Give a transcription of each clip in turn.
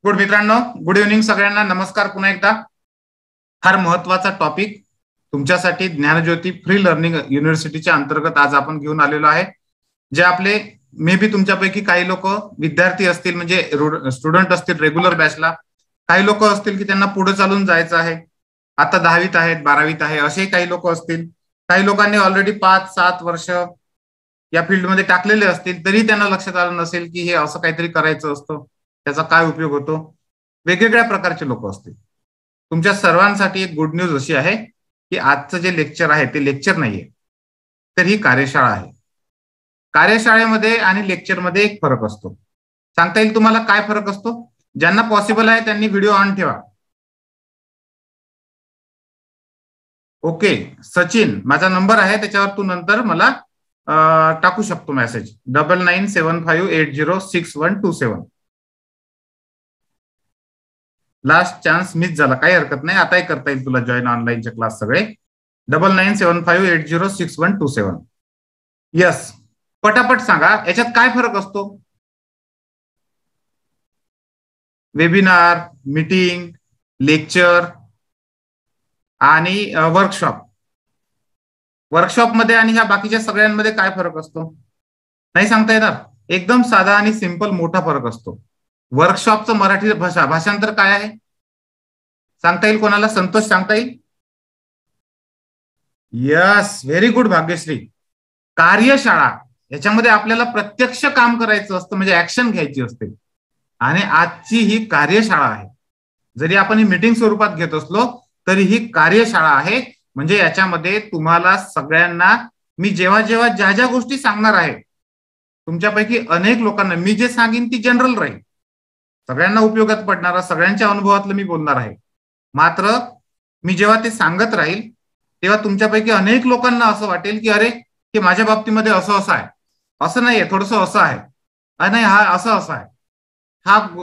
Good मित्रांनो, good evening सगळ्यांना. नमस्कार पुन्हा एकदा. फार महत्वाचा टॉपिक तुमच्यासाठी ज्ञानज्योती फ्री लर्निंग युनिव्हर्सिटीच्या अंतर्गत आज आपण घेऊन आलेलो आहे. जे आपले मे बी तुमच्यापैकी काही लोक विद्यार्थी असतील, म्हणजे स्टुडंट असतील रेग्युलर बॅचला, काही लोक असतील की त्यांना पुढे चालून जायचं आहे, आता 10वीत आहेत 12वीत आहे, असे काही लोक असतील. काही लोकांनी ऑलरेडी 5-7 वर्ष या फील्डमध्ये टाकलेले असतील, तरी त्यांना लक्षात आलं नसेल की हे असं काहीतरी करायचं असतं, त्याचा काय उपयोग होतो. वेगवेगळ्या प्रकारचे लोक असतील. तुमच्या सर्वांसाठी एक गुड न्यूज अशी आहे की आजचं जे लेक्चर आहे ते लेक्चर नाहीये, तर ही कार्यशाळा आहे. कार्यशाळेमध्ये आणि लेक्चरमध्ये एक फरक असतो. सांगता येईल तुम्हाला काय फरक असतो? ज्यांना पॉसिबल आहे त्यांनी व्हिडिओ ऑन ठेवा. ओके सचिन, माझा नंबर आहे त्याच्यावर तू नंतर मला टाकू शकतो मेसेज 9975806127. लास्ट चान्स मिस झाला, काही हरकत नाही, आताही करता येईल तुला जॉईन ऑनलाईनचे क्लास सगळे. 9975806127. यस, पटापट सांगा याच्यात काय फरक असतो. वेबिनार, मीटिंग, लेक्चर आणि वर्कशॉप. वर्कशॉपमध्ये आणि ह्या बाकीच्या सगळ्यांमध्ये काय फरक असतो नाही सांगता येणार. एकदम साधा आणि सिंपल मोठा फरक असतो. वर्कशॉपचं मराठी भाषांतर काय आहे सांगता येईल कोणाला? संतोष सांगता येईल? Yes, very good Bhagyashree. कार्यशाळा, याच्यामध्ये आपल्याला प्रत्यक्ष काम करायचं असतं, म्हणजे ऍक्शन घ्यायची असते. आणि आजची ही कार्यशाळा आहे. जरी आपण ही मीटिंग स्वरूपात घेत असलो तरी ही कार्यशाळा आहे. म्हणजे याच्यामध्ये तुम्हाला सगळ्यांना मी जेव्हा जेव्हा ज्या ज्या गोष्टी सांगणार आहे, तुमच्यापैकी अनेक लोकांना मी जे सांगेन ती जनरल राहील, सगळ्यांना उपयोगात पडणारा, सगळ्यांच्या अनुभवातलं मी बोलणार आहे. मात्र मी जेव्हा ते सांगत राहील तेव्हा तुमच्यापैकी अनेक लोकांना असं वाटेल की अरे की माझ्या बाबतीमध्ये असं असं आहे, असं नाहीये, थोडस असं आहे, नाही हा असं असं आहे,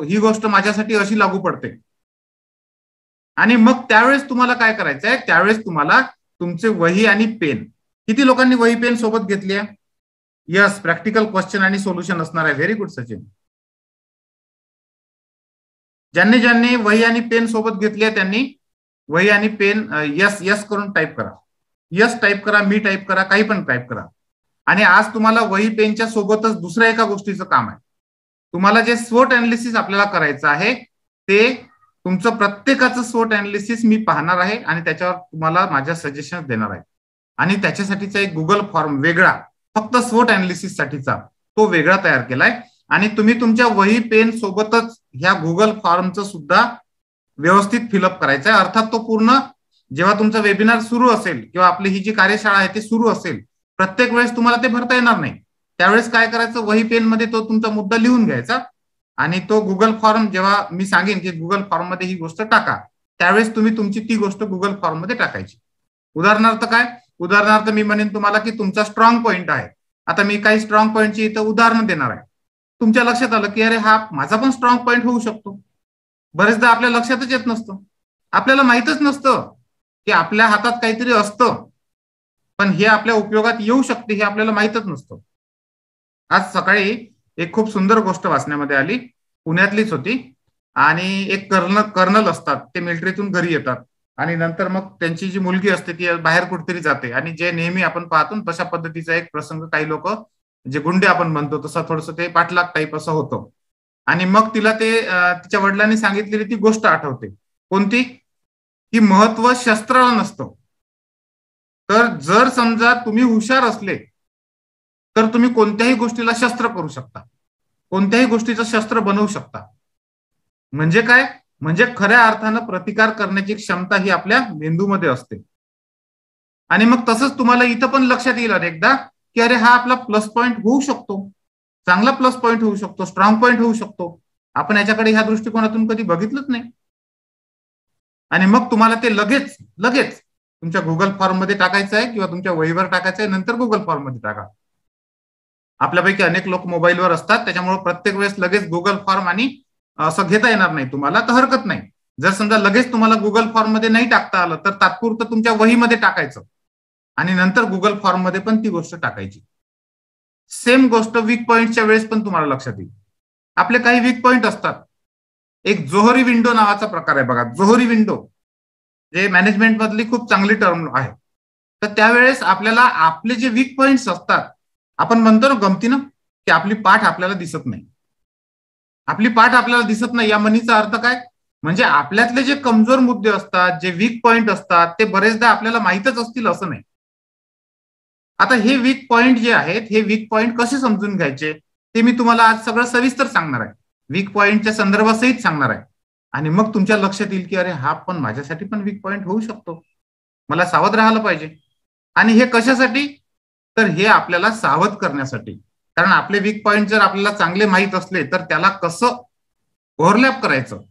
ही गोष्ट माझ्यासाठी अशी लागू पडते. आणि मग त्यावेळेस तुम्हाला काय करायचं आहे, त्यावेळेस तुम्हाला तुमचे वही आणि पेन. किती लोकांनी वही पेन सोबत घेतली आहे? यस, प्रॅक्टिकल क्वेश्चन आणि सोल्युशन असणार आहे. Very good Sachin. ज्यांनी ज्यांनी वही आणि पेन सोबत घेतली आहे त्यांनी वही आणि पेन यस यस करून टाईप करा. यस टाईप करा, मी टाईप करा, काही पण टाईप करा. आणि आज तुम्हाला वही पेनच्या सोबतच दुसऱ्या एका गोष्टीचं काम आहे. तुम्हाला जे स्वोट अनालिसिस आपल्याला करायचं आहे ते तुमचं प्रत्येकाचं स्वोट अनालिसिस मी पाहणार आहे आणि त्याच्यावर तुम्हाला माझ्या सजेशन देणार आहे. आणि त्याच्यासाठीचा एक गुगल फॉर्म वेगळा, फक्त स्वोट अनालिसिस साठीचा, तो वेगळा तयार केलाय. आणि तुम्ही तुमच्या वही पेन सोबतच ह्या गुगल फॉर्मचं सुद्धा व्यवस्थित फिलअप करायचं आहे. अर्थात तो पूर्ण जेव्हा तुमचा वेबिनार सुरू असेल किंवा आपली ही जी कार्यशाळा आहे ती सुरू असेल, प्रत्येक वेळेस तुम्हाला ते भरता येणार नाही. त्यावेळेस काय करायचं, वही पेन मध्ये तो तुमचा मुद्दा लिहून घ्यायचा आणि तो गुगल फॉर्म जेव्हा मी सांगेन की गुगल फॉर्म मध्ये ही गोष्ट टाका, त्यावेळेस तुम्ही तुमची ती गोष्ट गुगल फॉर्म मध्ये टाकायची. उदाहरणार्थ काय, उदाहरणार्थ मी म्हणेन तुम्हाला की तुमचा स्ट्रॉंग पॉईंट आहे. आता मी काही स्ट्रॉंग पॉईंटची इथं उदाहरणं देणार आहे. तुमच्या लक्षात आलं की अरे हा माझा पण स्ट्रॉंग पॉईंट होऊ शकतो. बरेचदा आपल्या लक्षातच येत नसतं, आपल्याला माहितच नसतं की आपल्या हातात काहीतरी असतं, पण हे आपल्या उपयोगात येऊ शकते हे आपल्याला माहितच नसतं. आज सकाळी एक खूप सुंदर गोष्ट वाचण्यामध्ये आली, पुण्यातलीच होती. आणि एक कर्नल असतात, ते मिलिटरीतून घरी येतात आणि नंतर मग त्यांची जी मुलगी असते ती बाहेर कुठेतरी जाते आणि जे नेहमी आपण पाहतो तशा पद्धतीचा एक प्रसंग, काही लोक जे गुंडे आपण म्हणतो तसं थोडस ते पाठलाग टाईप असं होतं. आणि मग तिला ते तिच्या वडिलांनी सांगितलेली ती गोष्ट आठवते. कोणती? की महत्व शस्त्राला नसतं. तर जर समजा तुम्ही हुशार असले तर तुम्ही कोणत्याही गोष्टीला शस्त्र करू शकता, कोणत्याही गोष्टीचं शस्त्र बनवू शकता. म्हणजे काय, म्हणजे खऱ्या अर्थानं प्रतिकार करण्याची क्षमता ही आपल्या मेंदूमध्ये असते. आणि मग तसंच तुम्हाला इथं पण लक्षात येईल अनेकदा की अरे हा आपला प्लस पॉईंट होऊ शकतो, चांगला प्लस पॉईंट होऊ शकतो, स्ट्रॉंग पॉईंट होऊ शकतो. आपण याच्याकडे ह्या दृष्टिकोनातून कधी बघितलंच नाही. आणि मग तुम्हाला ते लगेच लगेच तुमच्या गुगल फॉर्म मध्ये टाकायचं आहे किंवा तुमच्या वहीवर टाकायचं आहे, नंतर गुगल फॉर्म मध्ये टाका. आपल्यापैकी अनेक लोक मोबाईलवर असतात, त्याच्यामुळे प्रत्येक वेळेस लगेच गुगल फॉर्म आणि असं घेता येणार नाही तुम्हाला, तर हरकत नाही. जर समजा लगेच तुम्हाला गुगल फॉर्म मध्ये नाही टाकता आलं तर तात्पुरतं तुमच्या वहीमध्ये टाकायचं आणि नंतर गुगल फॉर्म मध्ये पण ती गोष्ट टाकायची. सेम गोष्ट वीक पॉइंटच्या वेळेस पण तुम्हाला लक्षात येईल. आपले काही वीक पॉइंट असतात एक जोहरी विंडो नावाचा प्रकार आहे बघा. जोहरी विंडो जे मॅनेजमेंट मधली खूप चांगली टर्म आहे. तर त्यावेळेस आपल्याला आपले जे वीक पॉइंट्स असतात, आपण म्हणतो ना गमतीनं की आपली पाठ आपल्याला दिसत नाही. आपली पाठ आपल्याला दिसत नाही या म्हणीचा अर्थ काय? म्हणजे आपल्यातले जे कमजोर मुद्दे असतात, जे वीक पॉइंट असतात, ते बरेचदा आपल्याला माहीतच असतील असं नाही. आता हे वीक पॉइंट जे आहेत, हे वीक पॉइंट कसे समजून घ्यायचे ते मी तुम्हाला आज सगळं सविस्तर सांगणार आहे. वीक पॉइंटच्या संदर्भासहित सांगणार आहे. आणि मग तुमच्या लक्षात येईल की अरे हा पण माझ्यासाठी पण वीक पॉइंट होऊ शकतो, मला सावध राहायला पाहिजे. आणि हे कशासाठी? तर हे आपल्याला सावध करण्यासाठी. कारण आपले वीक पॉइंट जर आपल्याला चांगले माहीत असले तर त्याला कसं ओव्हरलॅप करायचं,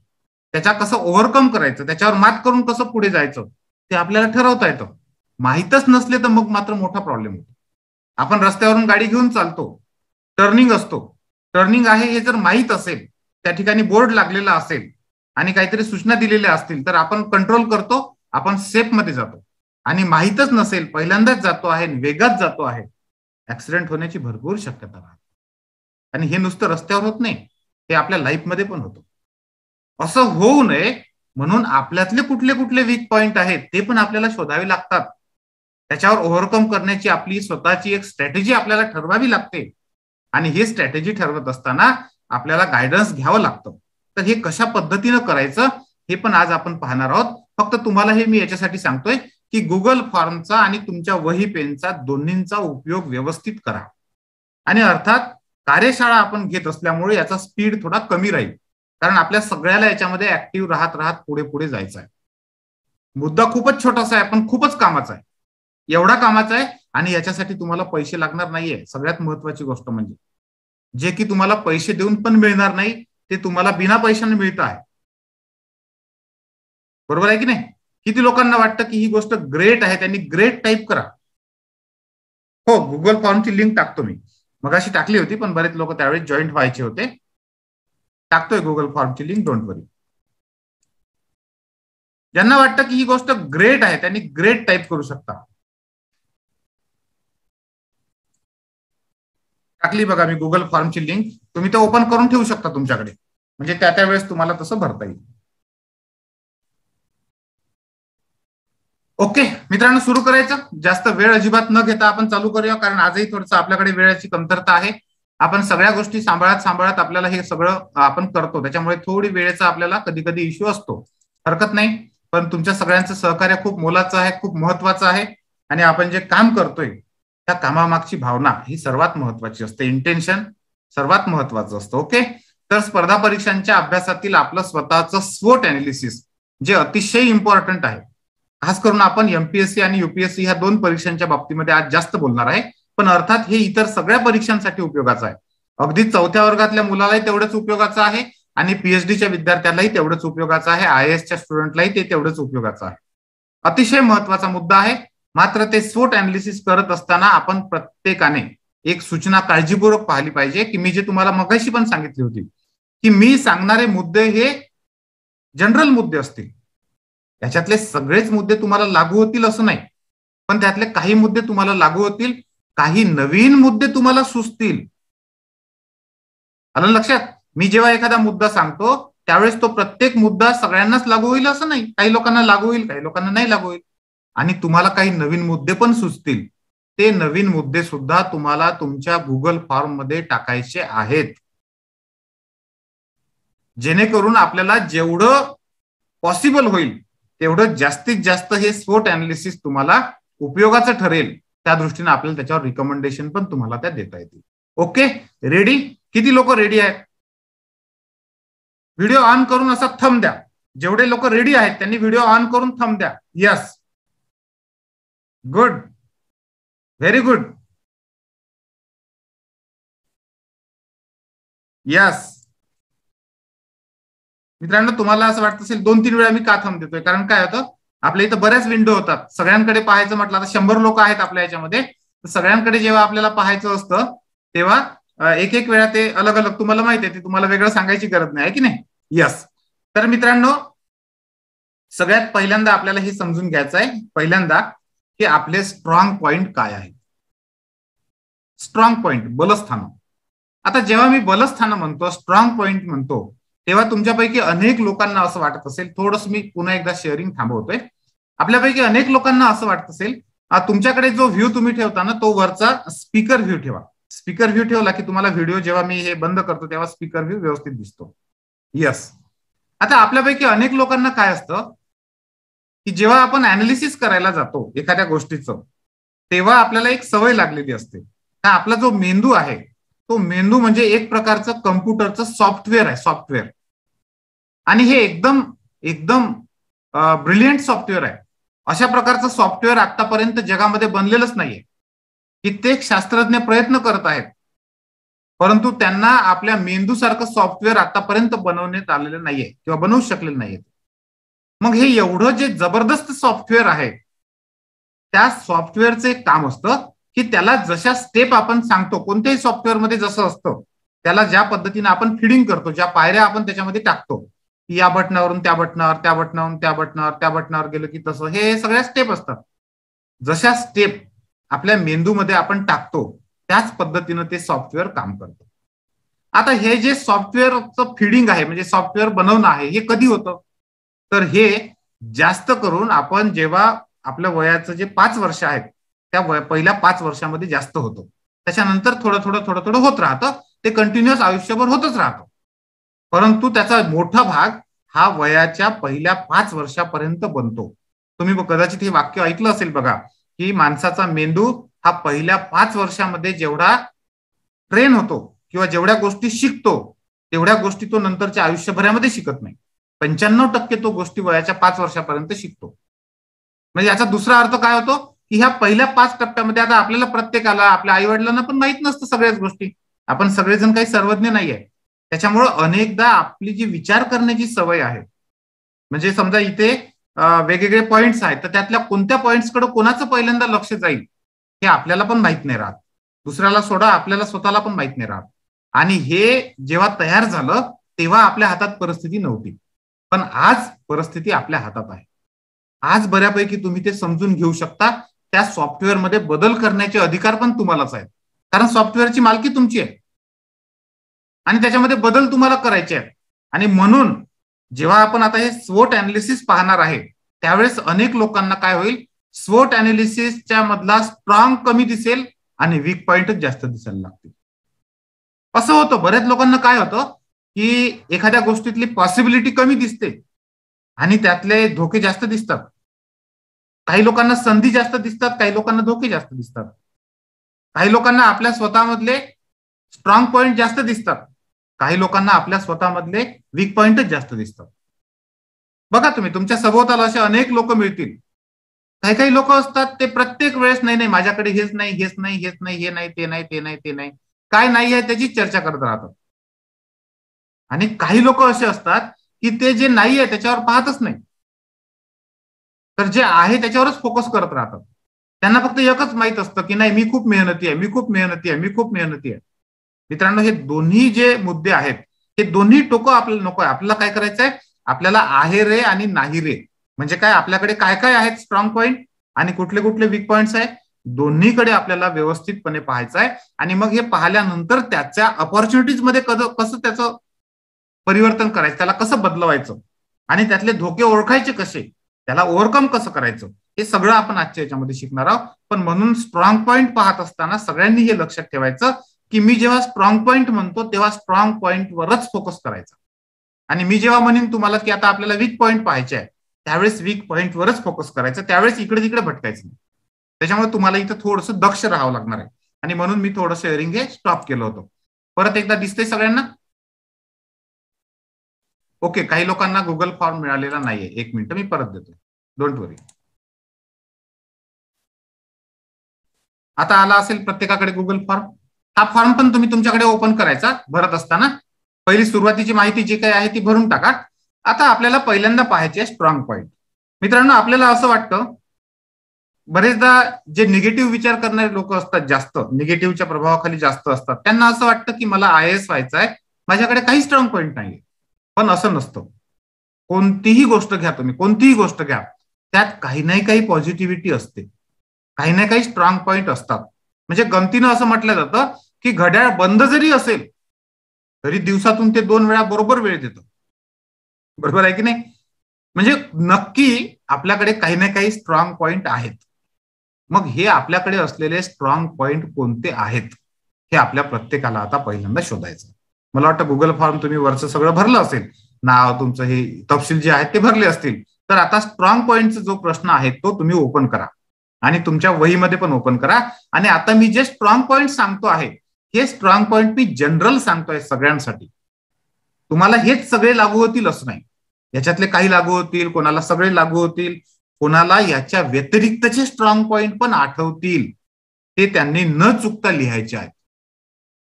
त्याच्या कसं ओव्हरकम करायचं, त्याच्यावर मात करून कसं पुढे जायचं ते आपल्याला ठरवता येतं. माहीतच नसले तर मग मात्र मोठा प्रॉब्लेम होतो. आपण रस्त्यावरून गाडी घेऊन चालतो, टर्निंग असतो, टर्निंग आहे हे जर माहीत असेल, त्या ठिकाणी बोर्ड लागलेला असेल आणि काहीतरी सूचना दिलेल्या असतील तर आपण कंट्रोल करतो, आपण सेफ मध्ये जातो. आणि माहीतच नसेल, पहिल्यांदाच जातो आहे, वेगात जातो आहे, ऍक्सिडेंट होण्याची भरपूर शक्यता राहते. आणि हे नुसतं रस्त्यावर होत नाही, हे आपल्या लाईफमध्ये पण होतं. असं होऊ नये म्हणून आपल्यातले कुठले कुठले वीक पॉइंट आहेत ते पण आपल्याला शोधावे लागतात. त्याच्यावर ओव्हरकम करण्याची आपली स्वतःची एक स्ट्रॅटेजी आपल्याला ठरवावी लागते. आणि ही स्ट्रॅटेजी ठरवत असताना आपल्याला गायडन्स घ्यावं लागतं. तर हे कशा पद्धतीनं करायचं हे पण आज आपण पाहणार आहोत. फक्त तुम्हाला हे मी याच्यासाठी सांगतोय की गुगल फॉर्मचा आणि तुमच्या वही पेनचा दोन्हींचा उपयोग व्यवस्थित करा. आणि अर्थात कार्यशाळा आपण घेत असल्यामुळे याचा स्पीड थोडा कमी राहील, कारण आपल्या सगळ्याला याच्यामध्ये ऍक्टिव्ह राहत राहत पुढे पुढे जायचं आहे. मुद्दा खूपच छोटासा आहे पण खूपच कामाचा आहे. एवढा कामाचा आहे आणि याच्यासाठी तुम्हाला पैसे लागणार नाहीये. सगळ्यात महत्वाची गोष्ट म्हणजे जे की तुम्हाला पैसे देऊन पण मिळणार नाही, ते तुम्हाला बिना पैशाने मिळतं आहे. बरोबर आहे की नाही? किती लोकांना वाटतं की ही गोष्ट ग्रेट आहे, त्यांनी ग्रेट टाईप करा. हो, गुगल फॉर्मची लिंक टाकतो मी. मगाशी टाकली होती पण बरेच लोक त्यावेळेस जॉईंट व्हायचे होते. टाकतोय गुगल फॉर्मची लिंक, डोंट वरी. ज्यांना वाटतं की ही गोष्ट ग्रेट आहे त्यांनी ग्रेट टाईप करू शकता. टाकली बघा मी गुगल फॉर्मची लिंक, तुम्ही ते ओपन करून ठेवू शकता तुमच्याकडे, म्हणजे त्या वेळेस तुम्हाला तसं भरता येईल. ओके मित्रांनो, सुरू करायचं. जास्त वेळ अजिबात न घेता आपण चालू करूया, कारण आजही थोडंसं आपल्याकडे वेळेची कमतरता आहे. आपण सगळ्या गोष्टी सांभाळत आपल्याला हे सगळं आपण करतो, त्याच्यामुळे थोडी वेळेचा आपल्याला कधी कधी इश्यू असतो. हरकत नाही, पण तुमच्या सगळ्यांचं सहकार्य खूप मोलाचं आहे, खूप महत्वाचं आहे. आणि आपण जे काम करतोय त्या कामामागची भावना ही सर्वात महत्वाची असते. इंटेन्शन सर्वात महत्वाचं असतं. ओके, तर स्पर्धा परीक्षांच्या अभ्यासातील आपलं स्वतःचं स्वोट अनालिसिस जे अतिशय इम्पॉर्टंट आहे. खास करून आपण एमपीएससी आणि युपीएससी ह्या दोन परीक्षांच्या बाबतीमध्ये आज जास्त बोलणार आहे, पण अर्थात हे इतर सगळ्या परीक्षांसाठी उपयोगाचं आहे. अगदी चौथ्या वर्गातल्या मुलालाही तेवढंच उपयोगाचं आहे आणि पीएचडीच्या विद्यार्थ्यालाही तेवढंच उपयोगाचं आहे, आयएएसच्या स्टुडंटलाही ते तेवढंच उपयोगाचं आहे. अतिशय महत्वाचा मुद्दा आहे. मात्र ते स्वोट अनालिसिस करत असताना आपण प्रत्येकाने एक सूचना काळजीपूर्वक पाहिली पाहिजे की मी जे तुम्हाला मगाशी पण सांगितली होती की मी सांगणारे मुद्दे हे जनरल मुद्दे असतील. याच्यातले सगळेच मुद्दे तुम्हाला लागू होतील असं नाही, पण त्यातले काही मुद्दे तुम्हाला लागू होतील, काही नवीन मुद्दे तुम्हाला सुचतील. आलं लक्षात? मी जेव्हा एखादा मुद्दा सांगतो त्यावेळेस तो प्रत्येक मुद्दा सगळ्यांनाच लागू होईल असं नाही. काही लोकांना लागू होईल, काही लोकांना नाही लागू होईल. आणि तुम्हाला काही नवीन मुद्दे पण सुचतील. ते नवीन मुद्दे सुद्धा तुम्हाला तुमच्या गुगल फॉर्म मध्ये टाकायचे आहेत, जेणेकरून आपल्याला जेवढं पॉसिबल होईल तेवढं जास्तीत जास्त हे स्वोट अनालिसिस तुम्हाला उपयोगाचं ठरेल. त्या दृष्टीने आपल्याला त्याच्यावर रिकमेंडेशन पण तुम्हाला त्या देता येतील. Okay, ready? किती लोक रेडी आहेत? व्हिडिओ ऑन करून असा थंब द्या. जेवढे लोक रेडी आहेत त्यांनी व्हिडिओ ऑन करून थंब द्या. Yes, good, very good. Yes मित्रांनो, तुम्हाला असं वाटत असेल 2-3 वेळा मी का थंब देतोय, कारण काय होतं आपल्या इथं बऱ्याच विंडो होतात. सगळ्यांकडे पाहायचं म्हटलं आता 100 लोक आहेत आपल्या याच्यामध्ये, तर सगळ्यांकडे जेव्हा आपल्याला पाहायचं असतं तेव्हा एक एक वेळा ते अलग अलग, तुम्हाला माहिती आहे, ते तुम्हाला वेगळं सांगायची गरज नाही, आहे की नाही? यस. तर मित्रांनो, सगळ्यात पहिल्यांदा आपल्याला हे समजून घ्यायचं आहे पहिल्यांदा की आपले स्ट्रॉंग पॉइंट काय आहे. स्ट्रॉंग पॉइंट, बलस्थान. आता जेव्हा मी बलस्थान म्हणतो, स्ट्रॉंग पॉइंट म्हणतो, तेव्हा तुमच्यापैकी अनेक लोकांना असं वाटत असेल, थोडंसं मी पुन्हा एकदा शेअरिंग थांबवतोय, आपल्यापैकी अनेक लोकांना असं वाटत असेल तुमच्याकडे जो व्ह्यू तुम्ही ठेवता ना तो वरचा स्पीकर व्ह्यू ठेवा. स्पीकर व्ह्यू ठेवला की तुम्हाला व्हिडिओ जेव्हा मी हे बंद करतो तेव्हा स्पीकर व्ह्यू व्यवस्थित दिसतो. यस. आता आपल्यापैकी अनेक लोकांना काय असतं की जेव्हा आपण अनालिसिस करायला जातो एखाद्या गोष्टीचं, तेव्हा आपल्याला एक सवय लागलेली असते. का आपला जो मेंदू आहे तो मेंदू म्हणजे एक प्रकारचं कम्प्युटरचं सॉफ्टवेअर आहे, सॉफ्टवेअर. आणि हे एकदम एकदम ब्रिलियंट सॉफ्टवेअर आहे. अशा प्रकारचं सॉफ्टवेअर आतापर्यंत जगामध्ये बनलेलंच नाहीये. कित्येक शास्त्रज्ञ प्रयत्न करत आहेत, परंतु त्यांना आपल्या मेंदूसारखं सॉफ्टवेअर आतापर्यंत बनवण्यात आलेलं नाहीये किंवा बनवू शकलेलं नाहीये. मग हे एवढं जे जबरदस्त सॉफ्टवेअर आहे, त्या सॉफ्टवेअरचं एक काम असतं की त्याला जशा स्टेप आपण सांगतो, कोणत्याही सॉफ्टवेअरमध्ये जसं असतं, त्याला ज्या पद्धतीने आपण फिडिंग करतो, ज्या पायऱ्या आपण त्याच्यामध्ये टाकतो, की या बटनावरून त्या बटनावर, त्या बटनावरून त्या बटनावर, त्या बटनावर गेलं की तसं, हे सगळ्या स्टेप असतात. जशा स्टेप आपल्या मेंदूमध्ये आपण टाकतो त्याच पद्धतीनं ते सॉफ्टवेअर काम करतं. आता हे जे सॉफ्टवेअरचं फिडिंग आहे, म्हणजे सॉफ्टवेअर बनवणं आहे, हे कधी होतं? तर हे जास्त करून आपण जेव्हा आपल्या वयाचं जे 5 वर्ष आहेत त्या पहिल्या 5 वर्षामध्ये जास्त होतं. त्याच्यानंतर थोडं थोडं थोडं थोडं होत राहतं, ते कंटिन्युअस आयुष्यभर होतच राहतं. परंतु त्याचा मोठा भाग हा वयाच्या पहिल्या 5 वर्षापर्यंत बनतो. तुम्ही कदाचित हे वाक्य ऐकलं असेल बघा, की माणसाचा मेंदू हा पहिल्या 5 वर्षामध्ये जेवढा ट्रेन होतो किंवा जेवढ्या गोष्टी शिकतो तेवढ्या गोष्टी तो नंतरच्या आयुष्यभरामध्ये शिकत नाही. 95% तो गोष्टी वयाच्या 5 वर्षापर्यंत शिकतो. म्हणजे याचा दुसरा अर्थ काय होतो की ह्या पहिल्या 5 टप्प्यामध्ये आता आपल्याला प्रत्येकाला, आपल्या आई वडिलांना पण माहित नसतं सगळ्याच गोष्टी. आपण सगळेजण काही सर्वज्ञ नाहीये. त्याच्यामुळं अनेकदा आपली जी विचार करण्याची सवय आहे, म्हणजे समजा इथे वेगवेगळे पॉइंट्स आहेत, तर त्यातल्या कोणत्या पॉइंट्सकडे कोणाचं पहिल्यांदा लक्ष जाईल हे आपल्याला पण माहित नाही राहत. दुसऱ्याला सोडा, आपल्याला स्वतःला पण माहित नाही राहत. आणि हे जेव्हा तयार झालं तेव्हा आपल्या हातात परिस्थिती नव्हती, पण आज परिस्थिती आपल्या हातात आहे. आज बऱ्यापैकी तुम्ही ते समजून घेऊ शकता. त्या सॉफ्टवेअरमध्ये बदल करण्याचे अधिकार पण तुम्हालाच आहेत, कारण सॉफ्टवेअरची मालकी तुमची आहे आणि त्याच्यामध्ये बदल तुम्हाला करायचे आहेत. आणि म्हणून जेव्हा आपण आता हे स्वोट अनालिसिस पाहणार आहे त्यावेळेस अनेक लोकांना काय होईल, स्वोट अनालिसिसच्या मधला स्ट्रॉंग कमी दिसेल आणि वीक पॉइंटच जास्त दिसायला लागतील. असं होतं बऱ्याच लोकांना. काय होतं की एखाद्या गोष्टीतली पॉसिबिलिटी कमी दिसते आणि त्यातले धोके जास्त दिसतात. काही लोकांना संधी जास्त दिसतात, काही लोकांना धोके जास्त दिसतात. काही लोकांना आपल्या स्वतःमधले स्ट्रॉंग पॉइंट जास्त दिसतात, काही लोकांना आपल्या स्वतःमधले वीक पॉइंटच जास्त दिसतात. बघा तुम्ही तुमच्या सभोवताला असे अनेक लोक मिळतील. काही काही लोक असतात ते प्रत्येक वेळेस नाही नाही माझ्याकडे हेच नाही, हेच नाही, हेच नाही, हे नाही, ते नाही, ते नाही, ते नाही, काय नाही आहे त्याची चर्चा करत राहतात. आणि काही लोक असे असतात की ते जे नाही आहे त्याच्यावर पाहतच नाही, तर जे आहे त्याच्यावरच फोकस करत राहतात. त्यांना फक्त एकच माहित असतं की नाही मी खूप मेहनती आहे, मी खूप मेहनती आहे, मी खूप मेहनती आहे. मित्रांनो, हे दोन्ही जे मुद्दे आहेत हे दोन्ही टोकं आपल्याला नको आहे. आपल्याला काय करायचं आहे, आपल्याला आहे रे आणि नाही रे म्हणजे काय, आपल्याकडे काय काय आहेत स्ट्रॉंग पॉइंट आणि कुठले कुठले वीक पॉइंट्स आहेत, दोन्हीकडे आपल्याला व्यवस्थितपणे पाहायचं आहे. आणि मग हे पाहिल्यानंतर त्याच्या अपॉर्च्युनिटीज मध्ये कसं त्याचं परिवर्तन करायचं, त्याला कसं बदलवायचं आणि त्यातले धोके ओळखायचे कसे, त्याला ओव्हरकम कसं करायचं, हे सगळं आपण आजच्या याच्यामध्ये शिकणार आहोत. पण म्हणून स्ट्रॉंग पॉइंट पाहत असताना सगळ्यांनी हे लक्षात ठेवायचं की मी जेव्हा स्ट्रॉंग पॉइंट म्हणतो तेव्हा स्ट्रॉंग पॉइंटवरच फोकस करायचा. आणि मी जेव्हा म्हणेन तुम्हाला की आता आपल्याला वीक पॉइंट पाहायचे आहे त्यावेळेस वीक पॉइंटवरच फोकस करायचं, त्यावेळेस इकडे तिकडे भटकायचं नाही. त्याच्यामुळे तुम्हाला इथं थोडंसं दक्ष राहावं लागणार आहे. आणि म्हणून मी थोडं शेअरिंग हे स्टॉप केलं होतं. परत एकदा दिसतंय सगळ्यांना? ओके. काही लोकांना गुगल फॉर्म मिळालेला नाहीये. 1 मिनिट मी परत देतो, डोंट वरी. आता आला असेल प्रत्येकाकडे गुगल फॉर्म. हा फॉर्म पण तुम्ही तुमच्याकडे ओपन करायचा भरत असताना. पहिली सुरुवातीची माहिती जी काही आहे ती भरून टाका. आता आपल्याला पहिल्यांदा पाहायचे आहे स्ट्रॉंग पॉइंट. मित्रांनो, आपल्याला असं वाटतं बरेचदा जे निगेटिव्ह विचार करणारे लोक असतात, जास्त निगेटिव्हच्या प्रभावाखाली जास्त असतात, त्यांना असं वाटतं की मला IAS व्हायचं आहे, माझ्याकडे काही स्ट्रॉंग पॉइंट नाहीये. पण असं नसतं. कोणतीही गोष्ट घ्या तुम्ही, कोणतीही गोष्ट घ्या, त्यात काही नाही काही पॉझिटिव्हिटी असते, काही ना काही स्ट्रॉंग पॉइंट असतात. म्हणजे गमतीनं असं म्हटलं जातं की घड्याळ बंद जरी असेल तरी दिवसातून ते 2 वेळा बरोबर वेळ देतं. बरोबर आहे की नाही? म्हणजे नक्की आपल्याकडे काही ना काही स्ट्रॉंग पॉइंट आहेत. मग हे आपल्याकडे असलेले स्ट्रॉंग पॉइंट कोणते आहेत हे आपल्या प्रत्येकाला आता पहिल्यांदा शोधायचं. मला वाटतं गुगल फॉर्म तुम्ही वरचं सगळं भरलं असेल, नाव तुमचं हे तपशील जे आहेत ते भरले असतील. तर आता स्ट्रॉंग पॉइंटचा जो प्रश्न आहे तो तुम्ही ओपन करा आणि तुमच्या वहीमध्ये पण ओपन करा. आणि आता मी जे स्ट्रॉंग पॉइंट सांगतो आहे हे स्ट्रॉंग पॉइंट मी जनरल सांगतोय सगळ्यांसाठी. तुम्हाला हेच सगळे लागू होतील असं नाही. याच्यातले काही लागू होतील, कोणाला सगळे लागू होतील, कोणाला याच्या व्यतिरिक्तचे स्ट्रॉंग पॉइंट पण आठवतील. ते त्यांनी न चुकता लिहायचे आहेत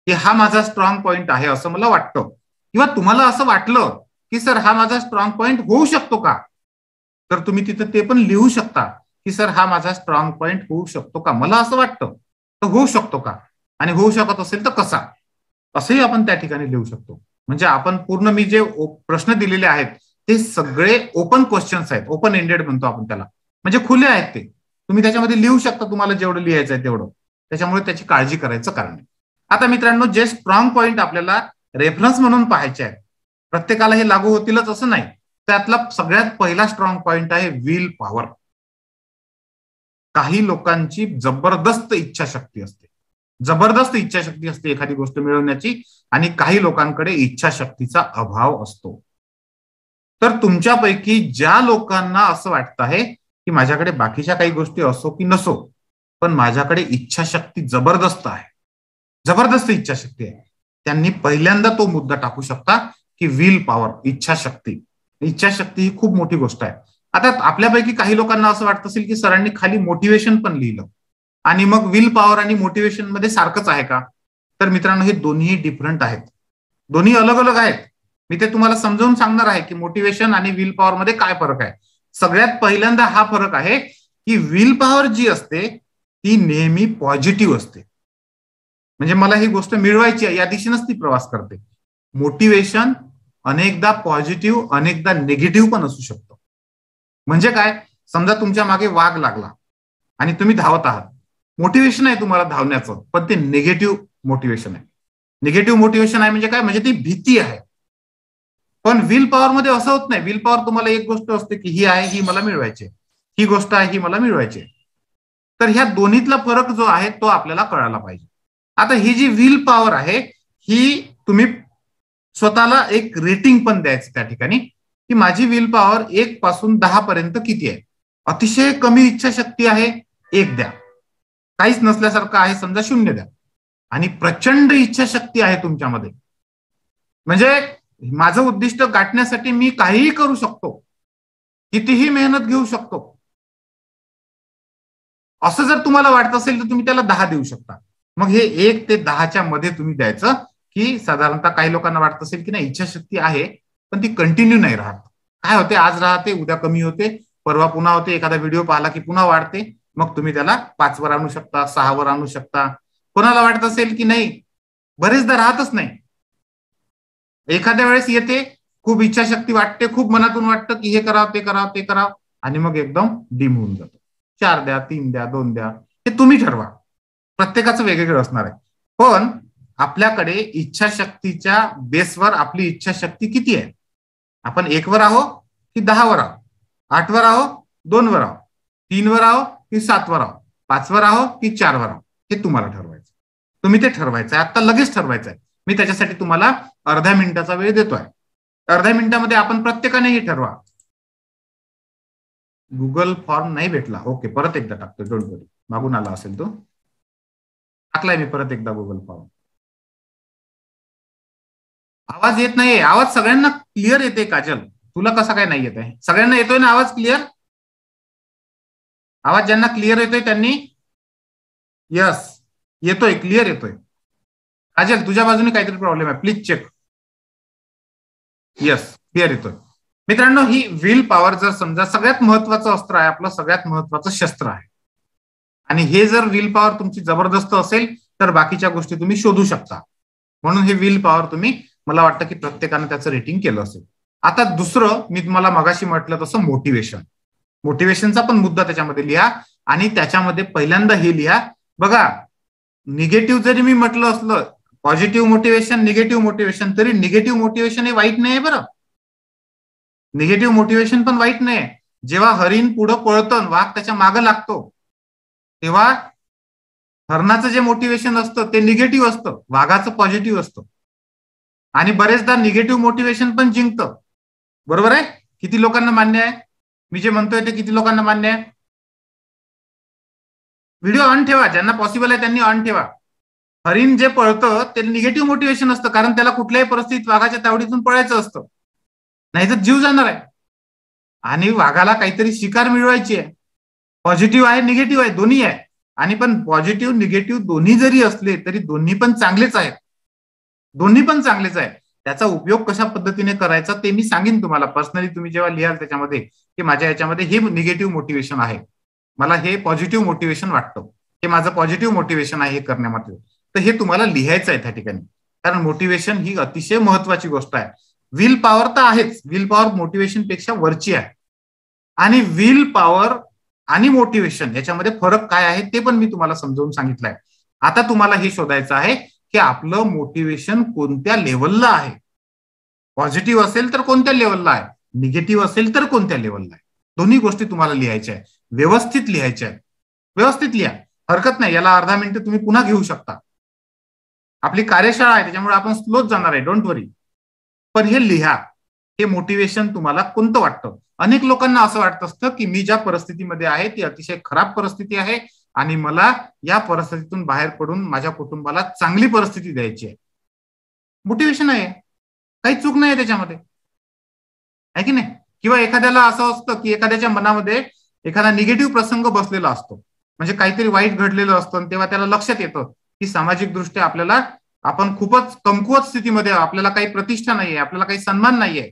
की हा माझा स्ट्रॉंग पॉइंट आहे असं मला वाटतं. किंवा तुम्हाला असं वाटलं की सर हा माझा स्ट्रॉंग पॉइंट होऊ शकतो का, तर तुम्ही तिथं ते पण लिहू शकता की सर हा माझा स्ट्रॉंग पॉइंट होऊ शकतो का, मला असं वाटतं तर होऊ शकतो का, आणि होऊ शकत असेल तर कसा, असंही आपण त्या ठिकाणी लिहू शकतो. म्हणजे आपण पूर्ण मी जे प्रश्न दिलेले आहेत ते सगळे ओपन क्वेश्चन्स आहेत, ओपन एंडेड म्हणतो आपण त्याला, म्हणजे खुले आहेत ते. तुम्ही त्याच्यामध्ये लिहू शकता तुम्हाला जेवढं लिहायचं आहे तेवढं. त्याच्यामुळे त्याची काळजी करायचं कारण नाही. आता मित्रांनो, जे स्ट्रॉंग पॉइंट आपल्याला रेफरन्स म्हणून पाहायचे आहेत, प्रत्येकाला हे लागू होतीलच असं नाही, त्यातला सगळ्यात पहिला स्ट्रॉंग पॉइंट आहे विल पॉवर. काही लोकांची जबरदस्त इच्छाशक्ती असते, जबरदस्त इच्छाशक्ती असते एखादी गोष्ट मिळवण्याची, आणि काही लोकांकडे इच्छाशक्तीचा अभाव असतो. तर तुमच्यापैकी ज्या लोकांना असं वाटतं आहे की माझ्याकडे बाकीच्या काही गोष्टी असो की नसो, पण माझ्याकडे इच्छाशक्ती जबरदस्त आहे, जबरदस्त इच्छाशक्ती आहे, त्यांनी पहिल्यांदा तो मुद्दा टाकू शकता की विल पॉवर, इच्छाशक्ती. इच्छाशक्ती ही खूप मोठी गोष्ट आहे. आता आपल्यापैकी काही लोकांना असं वाटत असेल की सरांनी खाली मोटिवेशन पण लिहिलं आणि मग विल पॉवर आणि मोटिवेशन मध्ये सारखंच आहे का? तर मित्रांनो, हे दोन्ही डिफरंट आहेत, दोन्ही अलग अलग आहेत. मी ते तुम्हाला समजावून सांगणार आहे की मोटिवेशन आणि विल पॉवर मध्ये काय फरक आहे. सगळ्यात पहिल्यांदा हा फरक आहे की विल पॉवर जी असते ती नेहमी पॉझिटिव्ह असते, म्हणजे मला ही गोष्ट मिळवायची आहे या दिशेनेच ती प्रवास करते. मोटिवेशन अनेकदा पॉझिटिव्ह अनेकदा निगेटिव्ह पण असू शकतो. म्हणजे काय, समजा तुमच्या मागे वाघ लागला आणि तुम्ही धावत आहात, मोटिवेशन आहे तुम्हाला धावण्याचं, पण ते निगेटिव्ह मोटिवेशन आहे. निगेटिव्ह मोटिवेशन आहे म्हणजे काय, म्हणजे ती भीती आहे. पण विल पॉवर मध्ये असं होत नाही. विल पॉवर तुम्हाला एक गोष्ट असते की ही आहे, ही मला मिळवायची, ही गोष्ट आहे, ही मला मिळवायची. तर ह्या दोन्हीतला फरक जो आहे तो आपल्याला कळायला पाहिजे. आता ही जी विल पॉवर आहे ही तुम्ही स्वतःला एक रेटिंग पण द्यायचं त्या ठिकाणी की माझी विल पॉवर 1 पासून 10 पर्यंत किती आहे. अतिशय कमी इच्छाशक्ती आहे, 1 द्या. काहीच नसल्यासारखं आहे समजा 0 द्या. आणि प्रचंड इच्छाशक्ती आहे तुमच्यामध्ये, म्हणजे माझं उद्दिष्ट गाठण्यासाठी मी काहीही करू शकतो, कितीही मेहनत घेऊ शकतो, असं जर तुम्हाला वाटत असेल तर तुम्ही त्याला 10 देऊ शकता. मग हे 1 ते 10च्या मध्ये तुम्ही द्यायचं की साधारणतः काही लोकांना वाटत असेल की नाही इच्छाशक्ती आहे पण ती कंटिन्यू नाही राहत. काय होते, आज राहते, उद्या कमी होते, परवा पुन्हा होते, एखादा व्हिडिओ पाहिला की पुन्हा वाढते. मग तुम्ही त्याला 5 वर आणू शकता, 6 वर आणू शकता. कोणाला वाटत असेल की नाही बरेचदा राहतच नाही, एखाद्या वेळेस येते, खूप इच्छाशक्ती वाटते, खूप मनातून वाटतं की हे करावं ते करावं ते करावं, आणि मग एकदम डिम होऊन जातो. 4 द्या, 3 द्या, 2 द्या, हे तुम्ही ठरवा, प्रत्येकाचं वेगवेगळं असणार आहे. पण आपल्याकडे इच्छाशक्तीच्या बेसवर आपली इच्छाशक्ती किती आहे, आपण 1 वर आहो की 10 वर आहो, 8 वर आहो, 2 वर आहो, 3 वर आहो की 7 वर आहो, 5 वर आहो की 4 वर आहो, हे तुम्हाला ठरवायचं. तुम्ही ते ठरवायचं आहे, आता लगेच ठरवायचं आहे. मी त्याच्यासाठी तुम्हाला अर्ध्या मिनिटाचा वेळ देतोय. अर्ध्या मिनिटामध्ये आपण प्रत्येकाने हे ठरवा. गुगल फॉर्म नाही भेटला, ओके, परत एकदा टाकतो, डोंट वरी, मागून आला असेल तो. टाकलाय मी परत एकदा गुगल फॉर्म. आवाज येत नाहीये, आवाज सगळ्यांना क्लिअर येते काजल, तुला कसा काय नाही येत आहे? सगळ्यांना येतोय ना आवाज क्लिअर? आवाज ज्यांना क्लिअर येतोय त्यांनी यस, येतोय, क्लिअर येतोय. काजल तुझ्या बाजूने काहीतरी प्रॉब्लेम आहे, प्लीज चेक. यस, क्लिअर येतोय. मित्रांनो, ही विल पॉवर जर समजा सगळ्यात महत्वाचं अस्त्र आहे, आपलं सगळ्यात महत्वाचं शस्त्र आहे, आणि हे जर विल पॉवर तुमची जबरदस्त असेल तर बाकीच्या गोष्टी तुम्ही शोधू शकता. म्हणून हे विल पॉवर तुम्ही, मला वाटतं की प्रत्येकानं त्याचं रेटिंग केलं असेल. आता दुसरं, मी तुम्हाला मगाशी म्हटलं तसं मोटिवेशन, मोटिवेशनचा पण मुद्दा त्याच्यामध्ये लिहा, आणि त्याच्यामध्ये पहिल्यांदा हे लिहा बघा, निगेटिव्ह जरी मी म्हटलं असलं, पॉझिटिव्ह मोटिवेशन, निगेटिव्ह मोटिवेशन, तरी निगेटिव्ह मोटिवेशन हे वाईट नाही बरं. निगेटिव्ह मोटिवेशन पण वाईट नाही. जेव्हा हरिण पुढं पळतं, वाघ त्याच्या मागं लागतो, तेव्हा हरणाचं जे मोटिवेशन असतं ते निगेटिव्ह असतं, वाघाचं पॉझिटिव्ह असतं. आणि बरेचदा निगेटिव्ह मोटिवेशन पण जिंकतं. बरोबर आहे? किती लोकांना मान्य आहे मी जे म्हणतोय ते? किती लोकांना मान्य आहे? व्हिडिओ ऑन ठेवा, ज्यांना पॉसिबल आहे त्यांनी ऑन ठेवा. हरिण जे पळतं ते निगेटिव्ह मोटिवेशन असतं, कारण त्याला कुठल्याही परिस्थितीत वाघाच्या तावडीतून पळायचं असतं, नाही तर जीव जाणार आहे. आणि वाघाला काहीतरी शिकार मिळवायची आहे. पॉझिटिव्ह आहे, निगेटिव्ह आहे, दोन्ही आहे. आणि पण पॉझिटिव्ह निगेटिव्ह दोन्ही जरी असले तरी दोन्ही पण चांगलेच आहेत. दोन्ही पण चांगलेच आहे. त्याचा उपयोग कशा पद्धतीने करायचा ते मी सांगेन तुम्हाला पर्सनली. तुम्ही जेव्हा लिहाल त्याच्यामध्ये की माझ्या याच्यामध्ये हे निगेटिव्ह मोटिवेशन आहे, मला हे पॉझिटिव्ह मोटिवेशन वाटतं, हे माझं पॉझिटिव्ह मोटिवेशन आहे हे करण्यामध्ये, तर हे तुम्हाला लिहायचं आहे त्या ठिकाणी. कारण मोटिवेशन ही अतिशय महत्वाची गोष्ट आहे. विल पॉवर तर आहेच, विल पॉवर मोटिवेशन पेक्षा वरची आहे. आणि विल पॉवर आणि मोटिवेशन याच्यामध्ये फरक काय आहे ते पण मी तुम्हाला समजावून सांगितलंय. आता तुम्हाला हे शोधायचं आहे की आपलं मोटिवेशन कोणत्या लेवलला आहे. पॉझिटिव्ह असेल तर कोणत्या लेवलला आहे, निगेटिव्ह असेल तर कोणत्या लेवलला आहे. दोन्ही गोष्टी तुम्हाला लिहायच्या आहे, व्यवस्थित लिहायच्या आहेत. व्यवस्थित लिहा, हरकत नाही. याला अर्धा मिनिट तुम्ही पुन्हा घेऊ शकता. आपली कार्यशाळा आहे त्याच्यामुळे आपण स्लोच जाणार आहे, डोंट वरी. पण हे लिहा, हे मोटिवेशन तुम्हाला कोणतं वाटतं. अनेक लोकांना असं वाटत असतं की मी ज्या परिस्थितीमध्ये आहे ती अतिशय खराब परिस्थिती आहे आणि मला या परिस्थितीतून बाहेर पडून माझ्या कुटुंबाला चांगली परिस्थिती द्यायची आहे. मोटिवेशन आहे, काही चूक नाही त्याच्यामध्ये, आहे की नाही? किंवा एखाद्याला असं असतं की एखाद्याच्या मनामध्ये एखादा निगेटिव्ह प्रसंग बसलेला असतो, म्हणजे काहीतरी वाईट घडलेलं असतं, तेव्हा त्याला लक्षात येतं की सामाजिक दृष्ट्या आपल्याला आपण खूपच कमकुवत स्थितीमध्ये, आपल्याला काही प्रतिष्ठा नाहीये, आपल्याला काही सन्मान नाहीये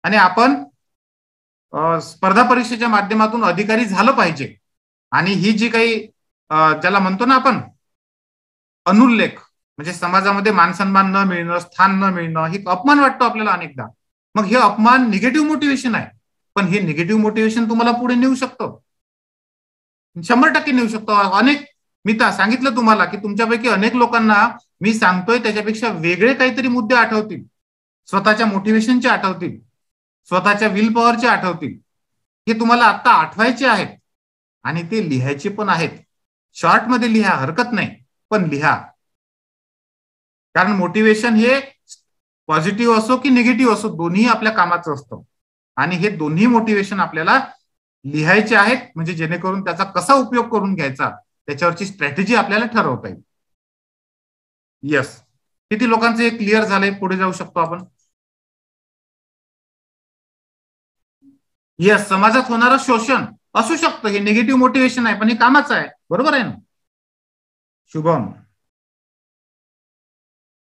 आणि आपण स्पर्धा परीक्षेच्या माध्यमातून अधिकारी झालं पाहिजे. आणि ही जी काही ज्याला म्हणतो ना आपण अनुल्लेख, म्हणजे समाजामध्ये मानसन्मान न मिळणं, स्थान न मिळणं, हे अपमान वाटतो आपल्याला अनेकदा. मग हे अपमान निगेटिव्ह मोटिवेशन आहे. पण हे निगेटिव्ह मोटिवेशन तुम्हाला पुढे नेऊ शकतो, 100% नेऊ शकतो. अनेक, मी तर सांगितलं तुम्हाला की तुमच्यापैकी अनेक लोकांना मी सांगतोय त्याच्यापेक्षा वेगळे काहीतरी मुद्दे आठवतील, स्वतःच्या मोटिवेशनचे आठवतील, स्वतःच्या विल पॉवरचे आठवतील. हे तुम्हाला आता आठवायचे आहेत आणि ते लिहायचे पण आहेत. शॉर्टमध्ये लिहा, हरकत नाही, पण लिहा. कारण मोटिवेशन हे पॉझिटिव्ह असो की निगेटिव्ह असो, दोन्ही आपल्या कामाचं असतं. आणि हे दोन्ही मोटिवेशन आपल्याला लिहायचे आहेत, म्हणजे जेणेकरून त्याचा कसा उपयोग करून घ्यायचा त्याच्यावरची स्ट्रॅटेजी आपल्याला ठरवता येईल. येस, किती लोकांचं हे क्लिअर झालंय? पुढे जाऊ शकतो आपण. येस, समाजात होणारं शोषण असू शकतं, हे निगेटिव्ह मोटिवेशन आहे, पण हे कामाचं आहे. बरोबर आहे ना शुभम?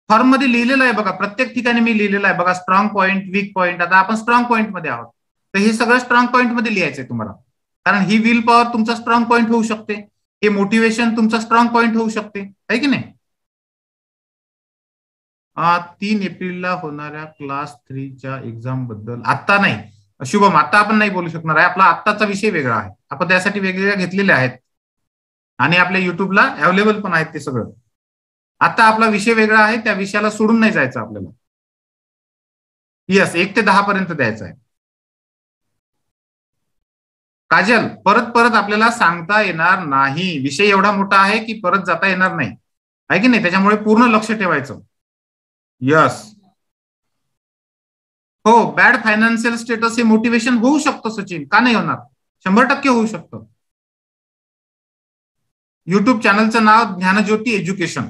फॉर्म मध्ये लिहिलेलं आहे बघा, प्रत्येक ठिकाणी मी लिहिलेलं आहे बघा, स्ट्रॉंग पॉईंट, वीक पॉईंट. आता आपण स्ट्रॉंग पॉईंट मध्ये आहोत, तर हे सगळं स्ट्रॉंग पॉईंट मध्ये लिहायचंय तुम्हाला. कारण ही विल पॉवर तुमचा स्ट्रॉंग पॉईंट होऊ शकते, हे मोटिवेशन तुमचा स्ट्रॉंग पॉईंट होऊ शकते, आहे की नाही? 3 एप्रिलला होणाऱ्या क्लास 3च्या एक्झाम बद्दल आता नाही शुभम, आता आपण नाही बोलू शकणार आहे. आपला आत्ताचा विषय वेगळा आहे, आपण त्यासाठी वेगवेगळ्या घेतलेल्या आहेत आणि आपल्या युट्यूबला अवेलेबल पण आहेत ते सगळं. आता आपला विषय वेगळा आहे, त्या विषयाला सोडून नाही जायचं आपल्याला. येस, 1 ते 10 पर्यंत द्यायचं आहे. काजल, परत परत आपल्याला सांगता येणार नाही, विषय एवढा मोठा आहे की परत जाता येणार नाही, आहे की नाही? त्याच्यामुळे पूर्ण लक्ष ठेवायचं. यस, हो, बॅड फायनान्शियल स्टेटस हे मोटिवेशन होऊ शकतं सचिन, का नाही होणार? 100% होऊ शकतं. युट्यूब चॅनलचं नाव ज्ञानज्योती एज्युकेशन,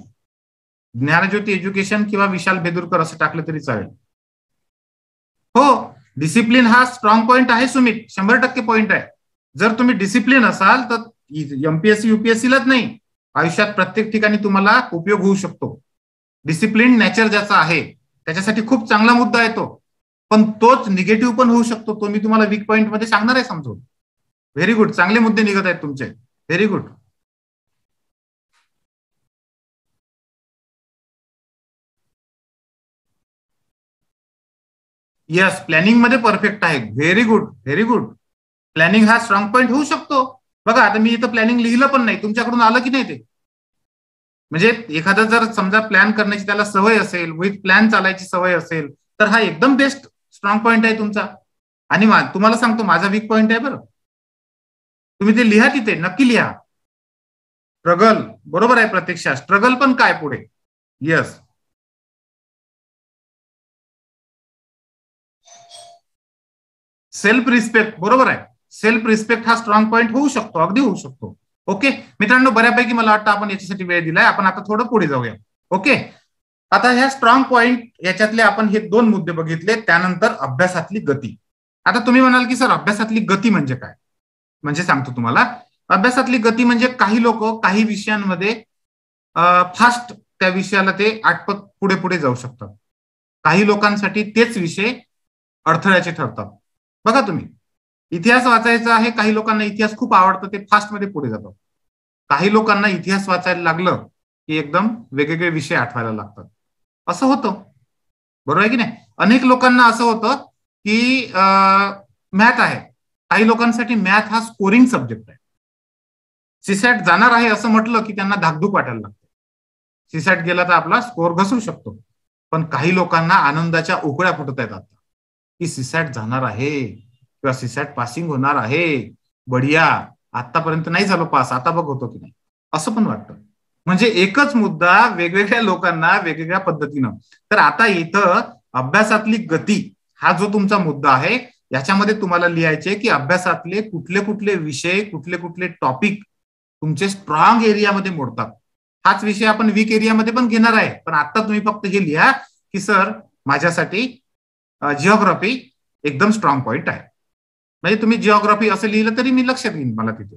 ज्ञानज्योती एज्युकेशन किंवा विशाल बेदुरकर असं टाकलं तरी चालेल. हो, डिसिप्लिन हा स्ट्रॉंग पॉईंट आहे सुमित, 100% पॉईंट आहे. जर तुम्ही डिसिप्लिन असाल तर एमपीएससी युपीएससीलाच नाही, आयुष्यात प्रत्येक ठिकाणी तुम्हाला उपयोग होऊ शकतो. डिसिप्लिन नॅचर ज्याचा आहे त्याच्यासाठी खूप चांगला मुद्दा आहे तो, पण तोच निगेटिव्ह पण होऊ शकतो. तो मी तुम्हाला वीक पॉईंट मध्ये सांगणार आहे समजून. व्हेरी गुड, चांगले मुद्दे निघत आहेत तुमचे, व्हेरी गुड. येस, प्लॅनिंग मध्ये परफेक्ट आहे, very good, very good. Planning हा स्ट्रॉंग पॉईंट होऊ शकतो. बघा आता मी इथं प्लॅनिंग लिहिलं पण नाही, तुमच्याकडून आलं की नाही ते? म्हणजे एखादा जर समजा प्लॅन करण्याची त्याला सवय असेल, विथ प्लॅन चालायची सवय असेल, तर हा एकदम बेस्ट स्ट्रॉंग पॉईंट आहे तुमचा. आणि तुम्हाला सांगतो माझा वीक पॉइंट आहे बरं, तुम्ही ते लिहा तिथे, नक्की लिहा. स्ट्रगल, बरोबर आहे प्रतीक्षा, स्ट्रगल पण काय पुढे. यस, सेल्फ रिस्पेक्ट, बरोबर आहे. सेल्फ रिस्पेक्ट हा स्ट्रॉंग पॉईंट होऊ शकतो, अगदी होऊ शकतो. ओके मित्रांनो, बऱ्यापैकी मला वाटतं आपण याच्यासाठी वेळ दिलाय. आपण आता थोडं पुढे जाऊया. ओके, आता ह्या स्ट्रॉंग पॉईंट याच्यातले आपण हे 2 मुद्दे बघितले. त्यानंतर अभ्यासातली गती. आता तुम्ही म्हणाल की सर अभ्यासातली गती म्हणजे काय? म्हणजे सांगतो तुम्हाला. अभ्यासातली गती म्हणजे काही लोक काही विषयांमध्ये फास्ट त्या विषयाला ते आटपत पुढे पुढे जाऊ शकतात. काही लोकांसाठी तेच विषय अडथळ्याचे ठरतात. बघा तुम्ही, इतिहास वाचायचा आहे, काही लोकांना इतिहास खूप आवडतं, ते फास्ट मध्ये पुढे जातात. काही लोकांना इतिहास वाचायला लागलं की एकदम वेगवेगळे विषय आठवायला लागतात. असं होतं, बरोबर आहे की नाही. अनेक लोकांना असं होतं की मॅथ आहे, काही लोकांसाठी मॅथ हा स्कोरिंग सब्जेक्ट आहे. सीसॅट जाणार आहे असं म्हटलं की त्यांना धाकधूक वाटायला लागते. सीसॅट गेला तर आपला स्कोर घसरू शकतो. पण काही लोकांना आनंदाच्या उकळ्या फुटत आहेत आता की सीसॅट जाणार आहे किंवा सीसॅट पासिंग होणार आहे. बढिया, आतापर्यंत नाही झालो पास, आता बघ होतो की नाही, असं पण वाटतं. म्हणजे एकच मुद्दा वेगवेगळ्या लोकांना वेगवेगळ्या पद्धतीनं. तर आता इथं अभ्यासातली गती हा जो तुमचा मुद्दा आहे, याच्यामध्ये तुम्हाला लिहायचे की अभ्यासातले कुठले कुठले विषय, कुठले कुठले टॉपिक तुमचे स्ट्रॉंग एरियामध्ये मोडतात. हाच विषय आपण वीक एरियामध्ये पण घेणार आहे. पण आता तुम्ही फक्त हे लिहा की सर माझ्यासाठी जिओग्राफी एकदम स्ट्रॉंग पॉइंट आहे. म्हणजे तुम्ही जिओग्राफी असं लिहिलं तरी मी लक्षात येईन मला तिथे.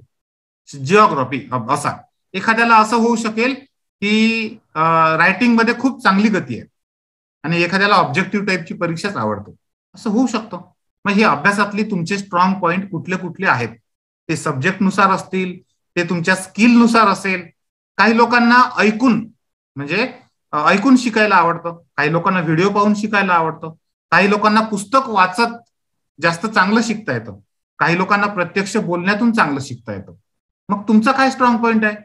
जिओग्राफी असा एखाद्याला असं होऊ शकेल की रायटिंग मध्ये खूप चांगली गती आहे आणि एखाद्याला ऑब्जेक्टिव्ह टाईपची परीक्षाच आवडते, असं होऊ शकतं. मग हे अभ्यासातली तुमचे स्ट्रॉंग पॉइंट कुठले कुठले आहेत, ते सब्जेक्ट नुसार असतील, ते तुमच्या स्किल नुसार असेल. काही लोकांना ऐकून म्हणजे ऐकून शिकायला आवडतं, काही लोकांना व्हिडिओ पाहून शिकायला आवडतं, काही लोकांना पुस्तक वाचत जास्त चांगलं शिकता येतं, काही लोकांना प्रत्यक्ष बोलण्यातून चांगलं शिकता येतं. मग तुमचा काय स्ट्रॉंग पॉइंट आहे?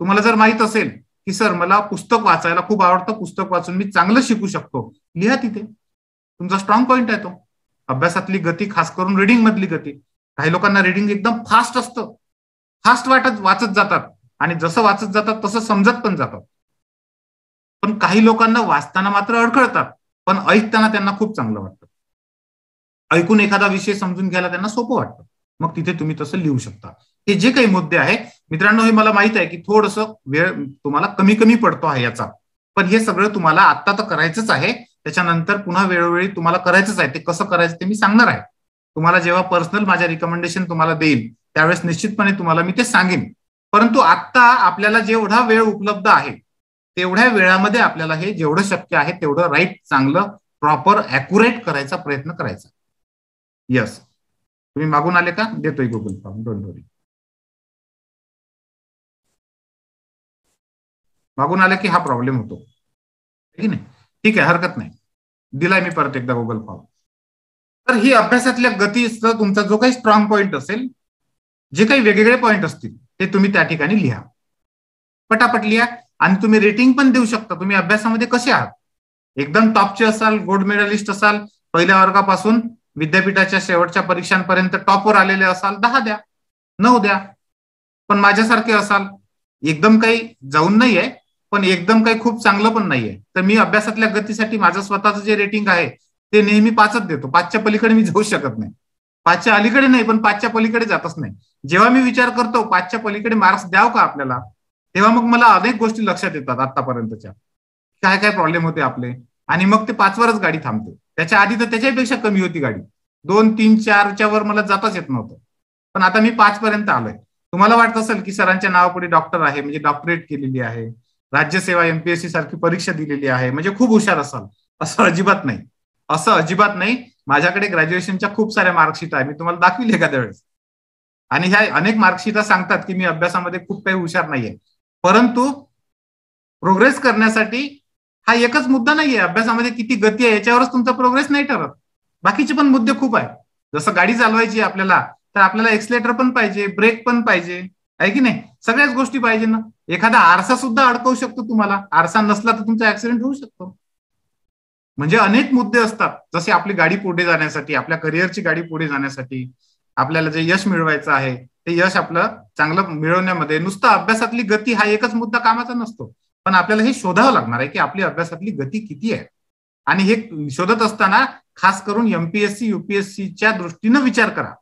तुम्हाला जर माहित असेल की सर मला पुस्तक वाचायला खूप आवडतं, पुस्तक वाचून मी चांगलं शिकू शकतो, लिहा तिथे. तुमचा स्ट्रॉंग पॉइंट आहे तो. अभ्यासातली गती, खास करून रिडिंग मधली गती. काही लोकांना रिडिंग एकदम फास्ट असतं, फास्ट वाचत जातात आणि जसं वाचत जातात तसं समजत पण जातात. पण काही लोकांना वाचताना मात्र अडखळतात, पण ऐकताना त्यांना खूप चांगलं वाटतं. ऐकून एखादा विषय समजून घ्यायला त्यांना सोपं वाटतं. मग तिथे तुम्ही तसं लिहू शकता. हे जे काही मुद्दे आहे मित्रांनो, हे मला माहित आहे की थोडंसं वेळ तुम्हाला कमी कमी पडतो आहे याचा, पण हे सगळं तुम्हाला आता तर करायचंच आहे. त्याच्यानंतर पुन्हा वेळोवेळी तुम्हाला करायचंच आहे. ते कसं करायचं ते मी सांगणार आहे तुम्हाला. जेव्हा पर्सनल माझ्या रिकमेंडेशन तुम्हाला देईल त्यावेळेस निश्चितपणे तुम्हाला मी ते सांगेन. परंतु आता आपल्याला जेवढा वेळ उपलब्ध आहे तेवढ्या वेळामध्ये आपल्याला हे जेवढं शक्य आहे तेवढं राईट, चांगलं, प्रॉपर, ॲक्युरेट करायचा प्रयत्न करायचा. यस, तुम्ही मागून आले का? देतोय गुगल फॉर्म, डोंट वरी. मागून आले की हा प्रॉब्लेम होतो, ठीक आहे. ठीक आहे, हरकत नाही, दिलाय मी परत एकदा गुगल फॉर्म. तर ही अभ्यासातल्या गतीचा तुमचा जो काही स्ट्रॉंग पॉइंट असेल, जे काही वेगवेगळे पॉइंट असतील ते तुम्ही त्या ठिकाणी लिहा, पटापट लिहा. आणि तुम्ही रेटिंग पण देऊ शकता. तुम्ही अभ्यासामध्ये कसे आहात, एकदम टॉपचे असाल, गोल्ड मेडलिस्ट असाल, पहिल्या वर्गापासून विद्यापीठाच्या शेवटच्या परीक्षांपर्यंत टॉपवर आलेले असाल, 10 द्या, 9 द्या. पण माझ्यासारखे असाल, एकदम काही जाऊन नाहीये पण एकदम काही खूप चांगलं पण नाहीये, तर मी अभ्यासातल्या गतीसाठी माझं स्वतःचं जे रेटिंग आहे ते नेहमी 5च देतो. 5च्या पलीकडे मी जाऊ शकत नाही. 5च्या अलीकडे नाही, पण 5च्या पलीकडे जातच नाही. जेव्हा मी विचार करतो 5च्या पलीकडे मार्क्स द्याव का आपल्याला, तेव्हा मग मला अनेक गोष्टी लक्षात येतात आतापर्यंतच्या, काय काय प्रॉब्लेम होते आपले. आणि मग ते 5वरच गाडी थांबते. त्याच्या आधी तर त्याच्यापेक्षा कमी होती गाडी, 2, 3, 4च्या वर मला जाताच येत नव्हतं. पण आता मी 5 पर्यंत आलोय. तुम्हाला वाटत असेल की सरांच्या नावापुढे डॉक्टर आहे म्हणजे डॉक्टरेट केलेली आहे, राज्यसेवा एमपीएससी सारखी परीक्षा दिलेली आहे म्हणजे खूप हुशार असाल, असं अजिबात नाही. असं अजिबात नाही. माझ्याकडे ग्रॅज्युएशनच्या खूप साऱ्या मार्कशीट आहे, मी तुम्हाला दाखविल एखाद्या वेळेस. आणि ह्या अनेक मार्कशीटा सांगतात की मी अभ्यासामध्ये खूप काही हुशार नाहीये. परंतु प्रोग्रेस करण्यासाठी हा एकच मुद्दा नाहीये, अभ्यासामध्ये किती गती आहे याच्यावरच तुमचा प्रोग्रेस नाही ठरत. बाकीचे पण मुद्दे खूप आहेत. जसं गाडी चालवायची आपल्याला, तर आपल्याला एक्सलेटर पण पाहिजे, ब्रेक पण पाहिजे, आहे की नाही, सगळ्याच गोष्टी पाहिजे ना. एखादा आरसा सुद्धा अडकवू शकतो तुम्हाला, आरसा नसला तर तुमचा ऍक्सिडेंट होऊ शकतो. म्हणजे अनेक मुद्दे असतात, जसे आपली गाडी पुढे जाण्यासाठी, आपल्या करिअरची गाडी पुढे जाण्यासाठी, आपल्याला जे यश मिळवायचं आहे ते यश आपलं चांगलं मिळवण्यामध्ये नुसतं अभ्यासातली गती हा एकच मुद्दा कामाचा नसतो, पण आपल्याला हे शोधावं लागणार आहे की आपली अभ्यासातली गती किती आहे. आणि हे शोधत असताना खास करून एमपीएससी युपीएससीच्या दृष्टीनं विचार करा.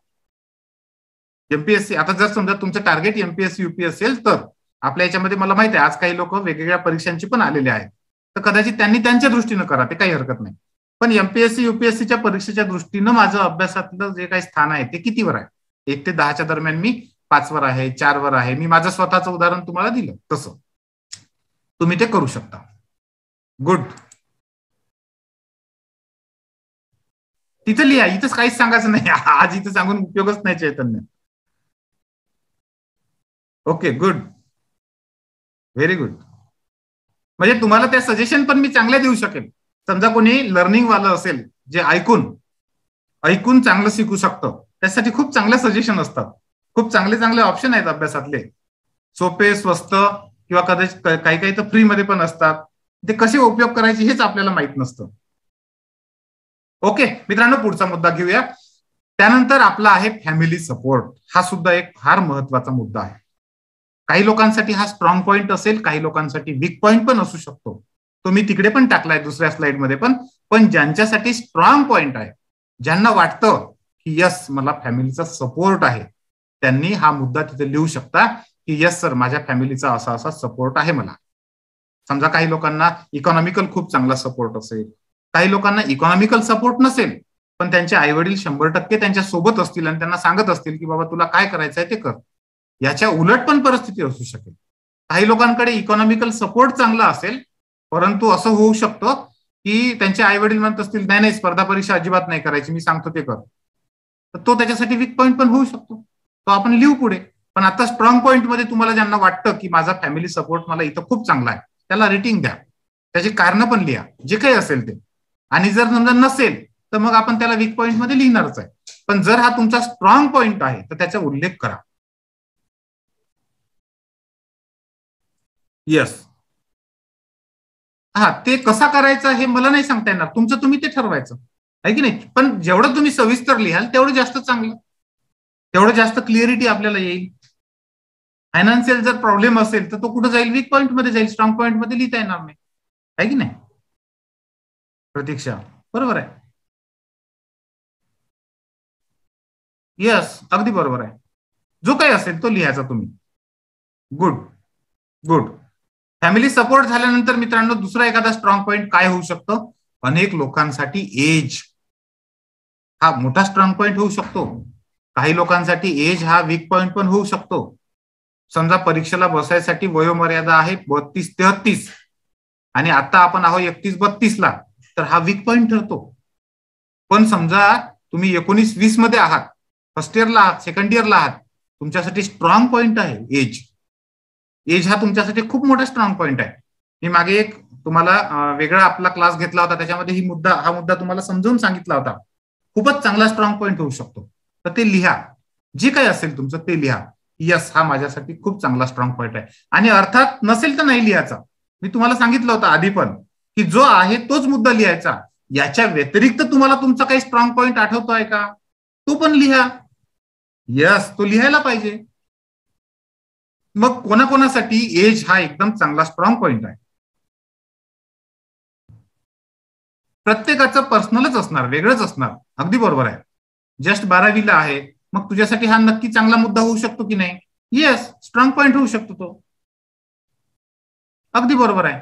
एमपीएससी, आता जर समजा तुमचं टार्गेट एमपीएससी युपीएससी असेल तर आपल्या याच्यामध्ये मला माहिती आहे आज काही लोक वेगवेगळ्या परीक्षांची पण आलेले आहेत, तर कदाचित त्यांनी त्यांच्या दृष्टीनं करा, ते काही हरकत नाही. पण एमपीएससी युपीएससीच्या परीक्षेच्या दृष्टीनं माझं अभ्यासातलं जे काही स्थान आहे ते कितीवर आहे, 1 ते 10च्या दरम्यान मी 5 वर आहे, 4 वर आहे. मी माझं स्वतःचं उदाहरण तुम्हाला दिलं, तसं तुम्ही ते करू शकता. गुड. तिथं लिहा, इथंच काहीच सांगायचं नाही आज, इथं सांगून उपयोगच नाही Chaitanya. Okay, good, very good. म्हणजे तुम्हाला त्या सजेशन पण मी चांगल्या देऊ शकेल. समजा कोणी लर्निंग वाला असेल जे ऐकून चांगलं शिकू शकतं, त्यासाठी खूप चांगले सजेशन असतात, खूप चांगले चांगले ऑप्शन आहेत अभ्यासातले, सोपे, स्वस्त किंवा कदाचित काही काही तर फ्री मध्ये पण असतात. ते कसे उपयोग करायचे हेच आपल्याला माहित नसतं. ओके मित्रांनो, पुढचा मुद्दा घेऊया. त्यानंतर आपला आहे फॅमिली सपोर्ट. हा सुद्धा एक फार महत्वाचा मुद्दा आहे. काही लोकांसाठी हा स्ट्रॉंग पॉइंट असेल, काही लोकांसाठी वीक पॉइंट पण असू शकतो. तो मी तिकडे पण टाकलाय दुसऱ्या स्लाइडमध्ये पण ज्यांच्यासाठी स्ट्रॉंग पॉइंट आहे, ज्यांना वाटतं की यस मला फॅमिलीचा सपोर्ट आहे, त्यांनी हा मुद्दा तिथे लिहू शकता की यस सर माझ्या फॅमिलीचा असा असा सपोर्ट आहे मला. समजा काही लोकांना इकॉनॉमिकल खूप चांगला सपोर्ट असेल, काही लोकांना इकॉनॉमिकल सपोर्ट नसेल पण त्यांचे आई वडील 100% त्यांच्या सोबत असतील आणि त्यांना सांगत असतील की बाबा तुला काय करायचंय ते कर. याच्या उलट पण परिस्थिती असू शकेल. काही लोकांकडे इकॉनॉमिकल सपोर्ट चांगला असेल, परंतु असं होऊ शकतं की त्यांचे आई वडील म्हणत असतील नाही स्पर्धा परीक्षा अजिबात नाही करायची, मी सांगतो ते कर, तर तो त्याच्यासाठी वीक पॉईंट पण होऊ शकतो. तो आपण लिहू पुढे. पण आता स्ट्रॉंग पॉईंट मध्ये तुम्हाला ज्यांना वाटतं की माझा फॅमिली सपोर्ट मला इथं खूप चांगला आहे, त्याला रेटिंग द्या, त्याची कारणं पण लिहा, जे काही असेल ते. आणि जर समजा नसेल तर मग आपण त्याला वीक पॉईंट मध्ये लिहिणारच आहे. पण जर हा तुमचा स्ट्रॉंग पॉईंट आहे तर त्याचा उल्लेख करा. येस, हा ते कसा करायचा हे मला नाही सांगता येणार, तुमचं तुम्ही ते ठरवायचं आहे की नाही. पण जेवढं तुम्ही सविस्तर लिहाल तेवढं जास्त चांगलं, तेवढं जास्त क्लिअरिटी आपल्याला येईल. फायनान्शियल जर प्रॉब्लेम असेल तर तो कुठं जाईल, वीक पॉईंट मध्ये जाईल, स्ट्रॉंग पॉईंट मध्ये लिहिता येणार नाही, आहे की नाही प्रतीक्षा? बरोबर आहे. येस, अगदी बरोबर आहे. जो काही असेल तो लिहायचा तुम्ही. Good good. फॅमिली सपोर्ट झाल्यानंतर मित्रांनो दुसरा एखादा स्ट्रॉंग पॉईंट काय होऊ शकतं, अनेक लोकांसाठी एज हा मोठा स्ट्रॉंग पॉईंट होऊ शकतो. काही लोकांसाठी एज हा वीक पॉईंट पण होऊ शकतो. समजा परीक्षेला बसायसाठी वयोमर्यादा आहे 32-33 आणि आता आपण आहोत 31-32 ला, तर हा वीक पॉईंट ठरतो. पण समजा तुम्ही 19-20 मध्ये आहात, फर्स्ट इयरला आहात, सेकंड इयरला आहात, तुमच्यासाठी स्ट्रॉंग पॉईंट आहे एज. एज हा तुमच्यासाठी खूप मोठा स्ट्रॉंग पॉईंट आहे. मी मागे एक तुम्हाला वेगळा आपला क्लास घेतला होता, त्याच्यामध्ये हा मुद्दा तुम्हाला समजावून सांगितला होता. खूपच चांगला स्ट्रॉंग पॉईंट होऊ शकतो. तर ते लिहा, जे काही असेल तुमचं ते लिहा. यस, हा माझ्यासाठी खूप चांगला स्ट्रॉंग पॉईंट आहे. आणि अर्थात नसेल तर नाही लिहायचा. मी तुम्हाला सांगितलं होतं आधी पण की जो आहे तोच मुद्दा लिहायचा. याच्या व्यतिरिक्त तुम्हाला तुमचा काही स्ट्रॉंग पॉईंट आठवतोय का, तो पण लिहा. यस, तो लिहायला पाहिजे. मग कोणाकोणासाठी एज हा एकदम चांगला स्ट्रॉंग पॉईंट आहे. प्रत्येकाचं पर्सनलच असणार, वेगळंच असणार. अगदी बरोबर आहे. जस्ट 12वीला आहे, मग तुझ्यासाठी हा नक्की चांगला मुद्दा होऊ शकतो की नाही? येस, स्ट्रॉंग पॉईंट होऊ शकतो तो. अगदी बरोबर आहे,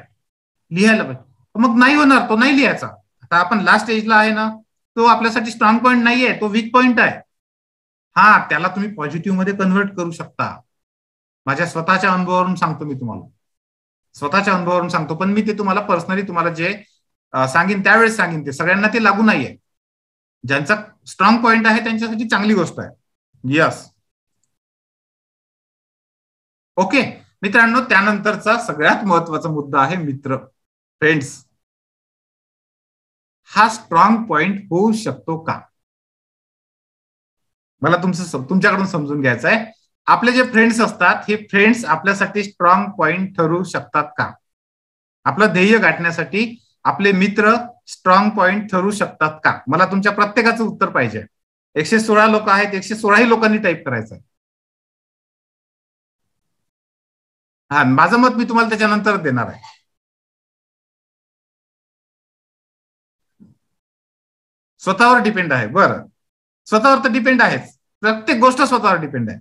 लिहायला पाहिजे. मग नाही होणार, तो नाही लिहायचा. आता आपण लास्ट एजला आहे ना, तो आपल्यासाठी स्ट्रॉंग पॉईंट नाहीये, तो वीक पॉईंट आहे. हा, त्याला तुम्ही पॉझिटिव्ह मध्ये कन्व्हर्ट करू शकता. माझ्या स्वतःच्या अनुभवावरून सांगतो, मी तुम्हाला स्वतःच्या अनुभवावरून सांगतो. पण मी ते तुम्हाला पर्सनली तुम्हाला जे सांगेन त्यावेळेस सांगेन, ते सगळ्यांना ते लागू नाहीये. ज्यांचा स्ट्रॉंग पॉईंट आहे त्यांच्यासाठी चांगली गोष्ट आहे. यस, ओके मित्रांनो. त्यानंतरचा सगळ्यात महत्वाचा मुद्दा आहे मित्र, फ्रेंड्स. हा स्ट्रॉंग पॉईंट होऊ शकतो का, मला तुमच्याकडून समजून घ्यायचं आहे. आपले जे फ्रेंड्स असतात, हे फ्रेंड्स आपल्यासाठी स्ट्रॉंग पॉईंट ठरू शकतात का? आपलं ध्येय गाठण्यासाठी आपले मित्र स्ट्रॉंग पॉइंट ठरू शकतात का? मला तुमच्या प्रत्येकाचं उत्तर पाहिजे. 116 लोक आहेत, 116 लोकांनी टाईप करायचं. हा, माझं मत मी तुम्हाला त्याच्यानंतर देणार आहे. स्वतःवर डिपेंड आहे. बरं, स्वतःवर तर डिपेंड आहेच. प्रत्येक गोष्ट स्वतःवर डिपेंड आहे.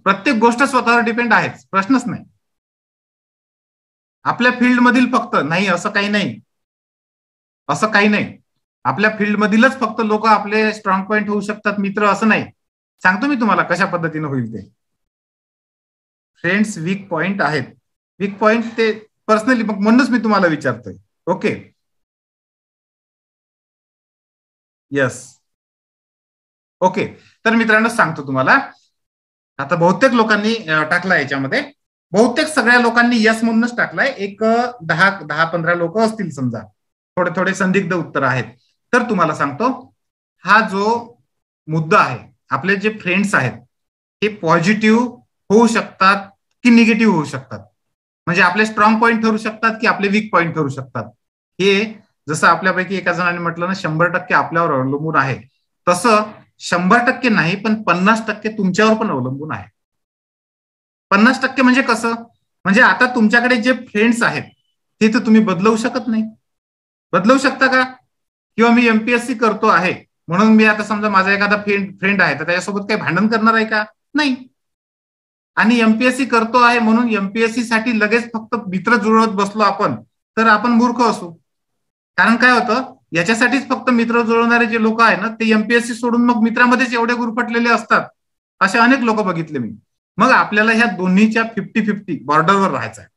प्रत्येक गोष्ट स्वतःवर डिपेंड आहेच, प्रश्नच नाही. आपल्या फील्ड मधील फक्त नाही असं काही नाही, असं काही नाही. आपल्या फील्ड मधीलच फक्त लोक आपले स्ट्रॉंग पॉइंट होऊ शकतात मित्र, असं नाही. सांगतो मी तुम्हाला कशा पद्धतीने होईल ते. फ्रेंड्स वीक पॉइंट आहेत. वीक पॉइंट ते पर्सनली, मग म्हणूनच मी तुम्हाला विचारतोय. Okay, yes, okay. तर मित्रांनो सांगतो तुम्हाला, आता बहुतेक लोकांनी टाकलाय याच्यामध्ये, बहुतेक सगळ्या लोकांनी यस म्हणूनच टाकलाय. एक 10-15 लोक असतील समजा, थोडे थोडे संदिग्ध उत्तर आहेत. तर तुम्हाला सांगतो, हा जो मुद्दा आहे, आपले जे फ्रेंड्स आहेत हे पॉझिटिव्ह होऊ शकतात की निगेटिव्ह होऊ शकतात, म्हणजे आपले स्ट्रॉंग पॉइंट ठरू शकतात की आपले वीक पॉइंट ठरू शकतात. हे जसं आपल्यापैकी एका जणाने म्हटलं ना, 100% आपल्यावर अवलंबून आहे, तसं 100% नाही, पण 50% तुमच्यावर पण अवलंबून आहे. 50% म्हणजे कसं? म्हणजे आता तुमच्याकडे जे फ्रेंड्स आहेत ते तर तुम्ही बदलवू शकत नाही. बदलवू शकता का? किंवा मी एमपीएससी करतो आहे म्हणून मी आता समजा माझा एखादा फ्रेंड आहे तर त्याच्यासोबत काही भांडण करणार आहे का? नाही. आणि एमपीएससी करतो आहे म्हणून एमपीएससी साठी लगेच फक्त मित्र जुळवत बसलो आपण तर आपण मूर्ख असू. कारण काय होतं, याच्यासाठीच फक्त मित्र जुळवणारे जे लोक आहे ना, ते एमपीएससी सोडून मग मित्रामध्येच एवढे गुरफटलेले असतात. असे अनेक लोक बघितले मी. मग आपल्याला ह्या दोन्हीच्या 50-50 बॉर्डरवर राहायचं आहे.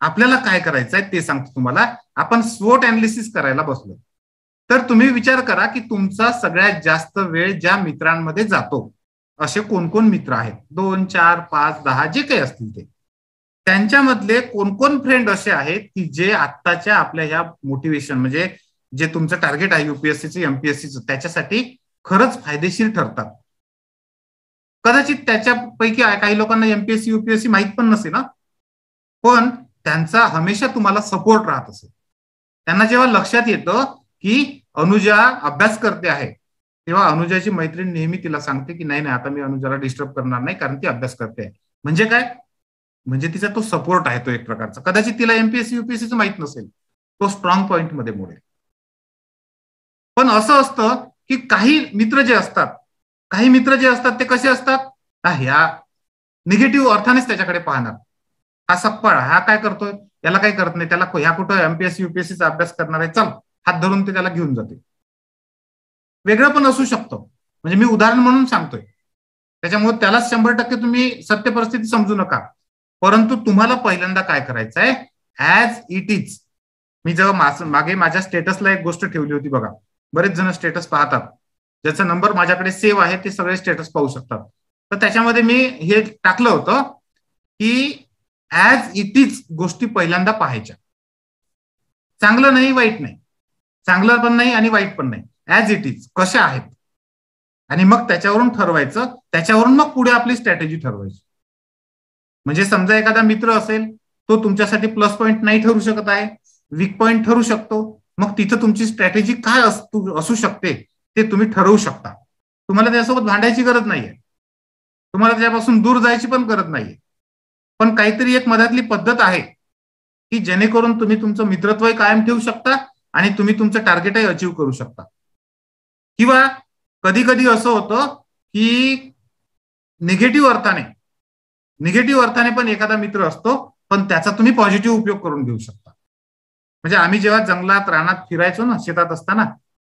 आपल्याला काय करायचं आहे ते सांगतो तुम्हाला. आपण स्वोट अनालिसिस करायला बसलो, तर तुम्ही विचार करा की तुमचा सगळ्यात जास्त वेळ ज्या मित्रांमध्ये जातो, असे कोण कोण मित्र आहेत, 2, 4, 5, 10 जे काही असतील ते, त्यांच्यामधले कोण कोण फ्रेंड असे आहेत की जे आत्ताच्या आपल्या ह्या मोटिवेशन, म्हणजे जे तुमचं टार्गेट आहे युपीएससीचं एमपीएससीचं, त्याच्यासाठी खरंच फायदेशीर ठरतात. कदाचित त्याच्यापैकी काही लोकांना एमपीएससी युपीएससी माहित पण नसेल ना, पण त्यांचा हमेशा तुम्हाला सपोर्ट राहत असेल. त्यांना जेव्हा लक्षात येतं की अनुजा अभ्यास करते आहे, तेव्हा अनुजाची मैत्रीण नेहमी तिला सांगते की नाही नाही, आता मी अनुजाला डिस्टर्ब करणार नाही कारण ती अभ्यास करते. म्हणजे काय? म्हणजे तिचा तो सपोर्ट आहे तो एक प्रकारचा. कदाचित तिला एमपीएससी युपीएससीचं माहित नसेल, तो स्ट्रॉंग पॉइंट मध्ये मोडेल. पण असं असतं की काही मित्र जे असतात ते कसे असतात, ह्या निगेटिव्ह अर्थानेच त्याच्याकडे पाहणार. हा सप्पाळा, हा काय करतोय, याला काही करत नाही, त्याला ह्या कुठं एमपीएससी युपीएससीचा अभ्यास करणार आहे, चल, हात धरून ते त्याला घेऊन जाते. वेगळं पण असू शकतं, म्हणजे मी उदाहरण म्हणून सांगतोय. त्याच्यामुळे त्याला 100% तुम्ही सत्य परिस्थिती समजू नका. परंतु तुम्हाला पहिल्यांदा काय करायचं आहे, ऍज इट इज. मी जेव्हा मागे माझ्या स्टेटसला एक गोष्ट ठेवली होती बघा, बरेच जण स्टेटस पाहतात, ज्याचा नंबर माझ्याकडे सेव्ह आहे ते सगळे स्टेटस पाहू शकतात. तर त्याच्यामध्ये मी हे टाकलं होतं की ऍज इट इज गोष्टी पहिल्यांदा पाहायच्या. चांगलं नाही, वाईट नाही, चांगलं पण नाही आणि वाईट पण नाही, ऍज इट इज कशा आहेत, आणि मग त्याच्यावरून ठरवायचं, त्याच्यावरून मग पुढे आपली स्ट्रॅटेजी ठरवायची. म्हणजे समजा एखादा मित्र असेल, तो तुमच्यासाठी प्लस पॉईंट नाही ठरू शकत आहे, वीक पॉईंट ठरू शकतो, मग तिथं तुमची स्ट्रॅटेजी काय असू शकते ते तुम्ही ठरवू शकता. तुम्हाला त्यासोबत भांडायची गरज नाहीये, तुम्हाला त्यापासून दूर जायची पण गरज नाहीये, पण काहीतरी एक मधातली पद्धत आहे की जेणेकरून तुम्ही तुमचं मित्रत्व कायम ठेवू शकता आणि तुम्ही तुमचं टार्गेटही अचीव्ह करू शकता. किंवा कधी कधी असं होतं की निगेटिव्ह अर्थाने पण एखादा मित्र असतो, पण त्याचा तुम्ही पॉझिटिव्ह उपयोग करून घेऊ शकता. म्हणजे आम्ही जेव्हा जंगलात रानात फिरायचो ना, शेतात असताना,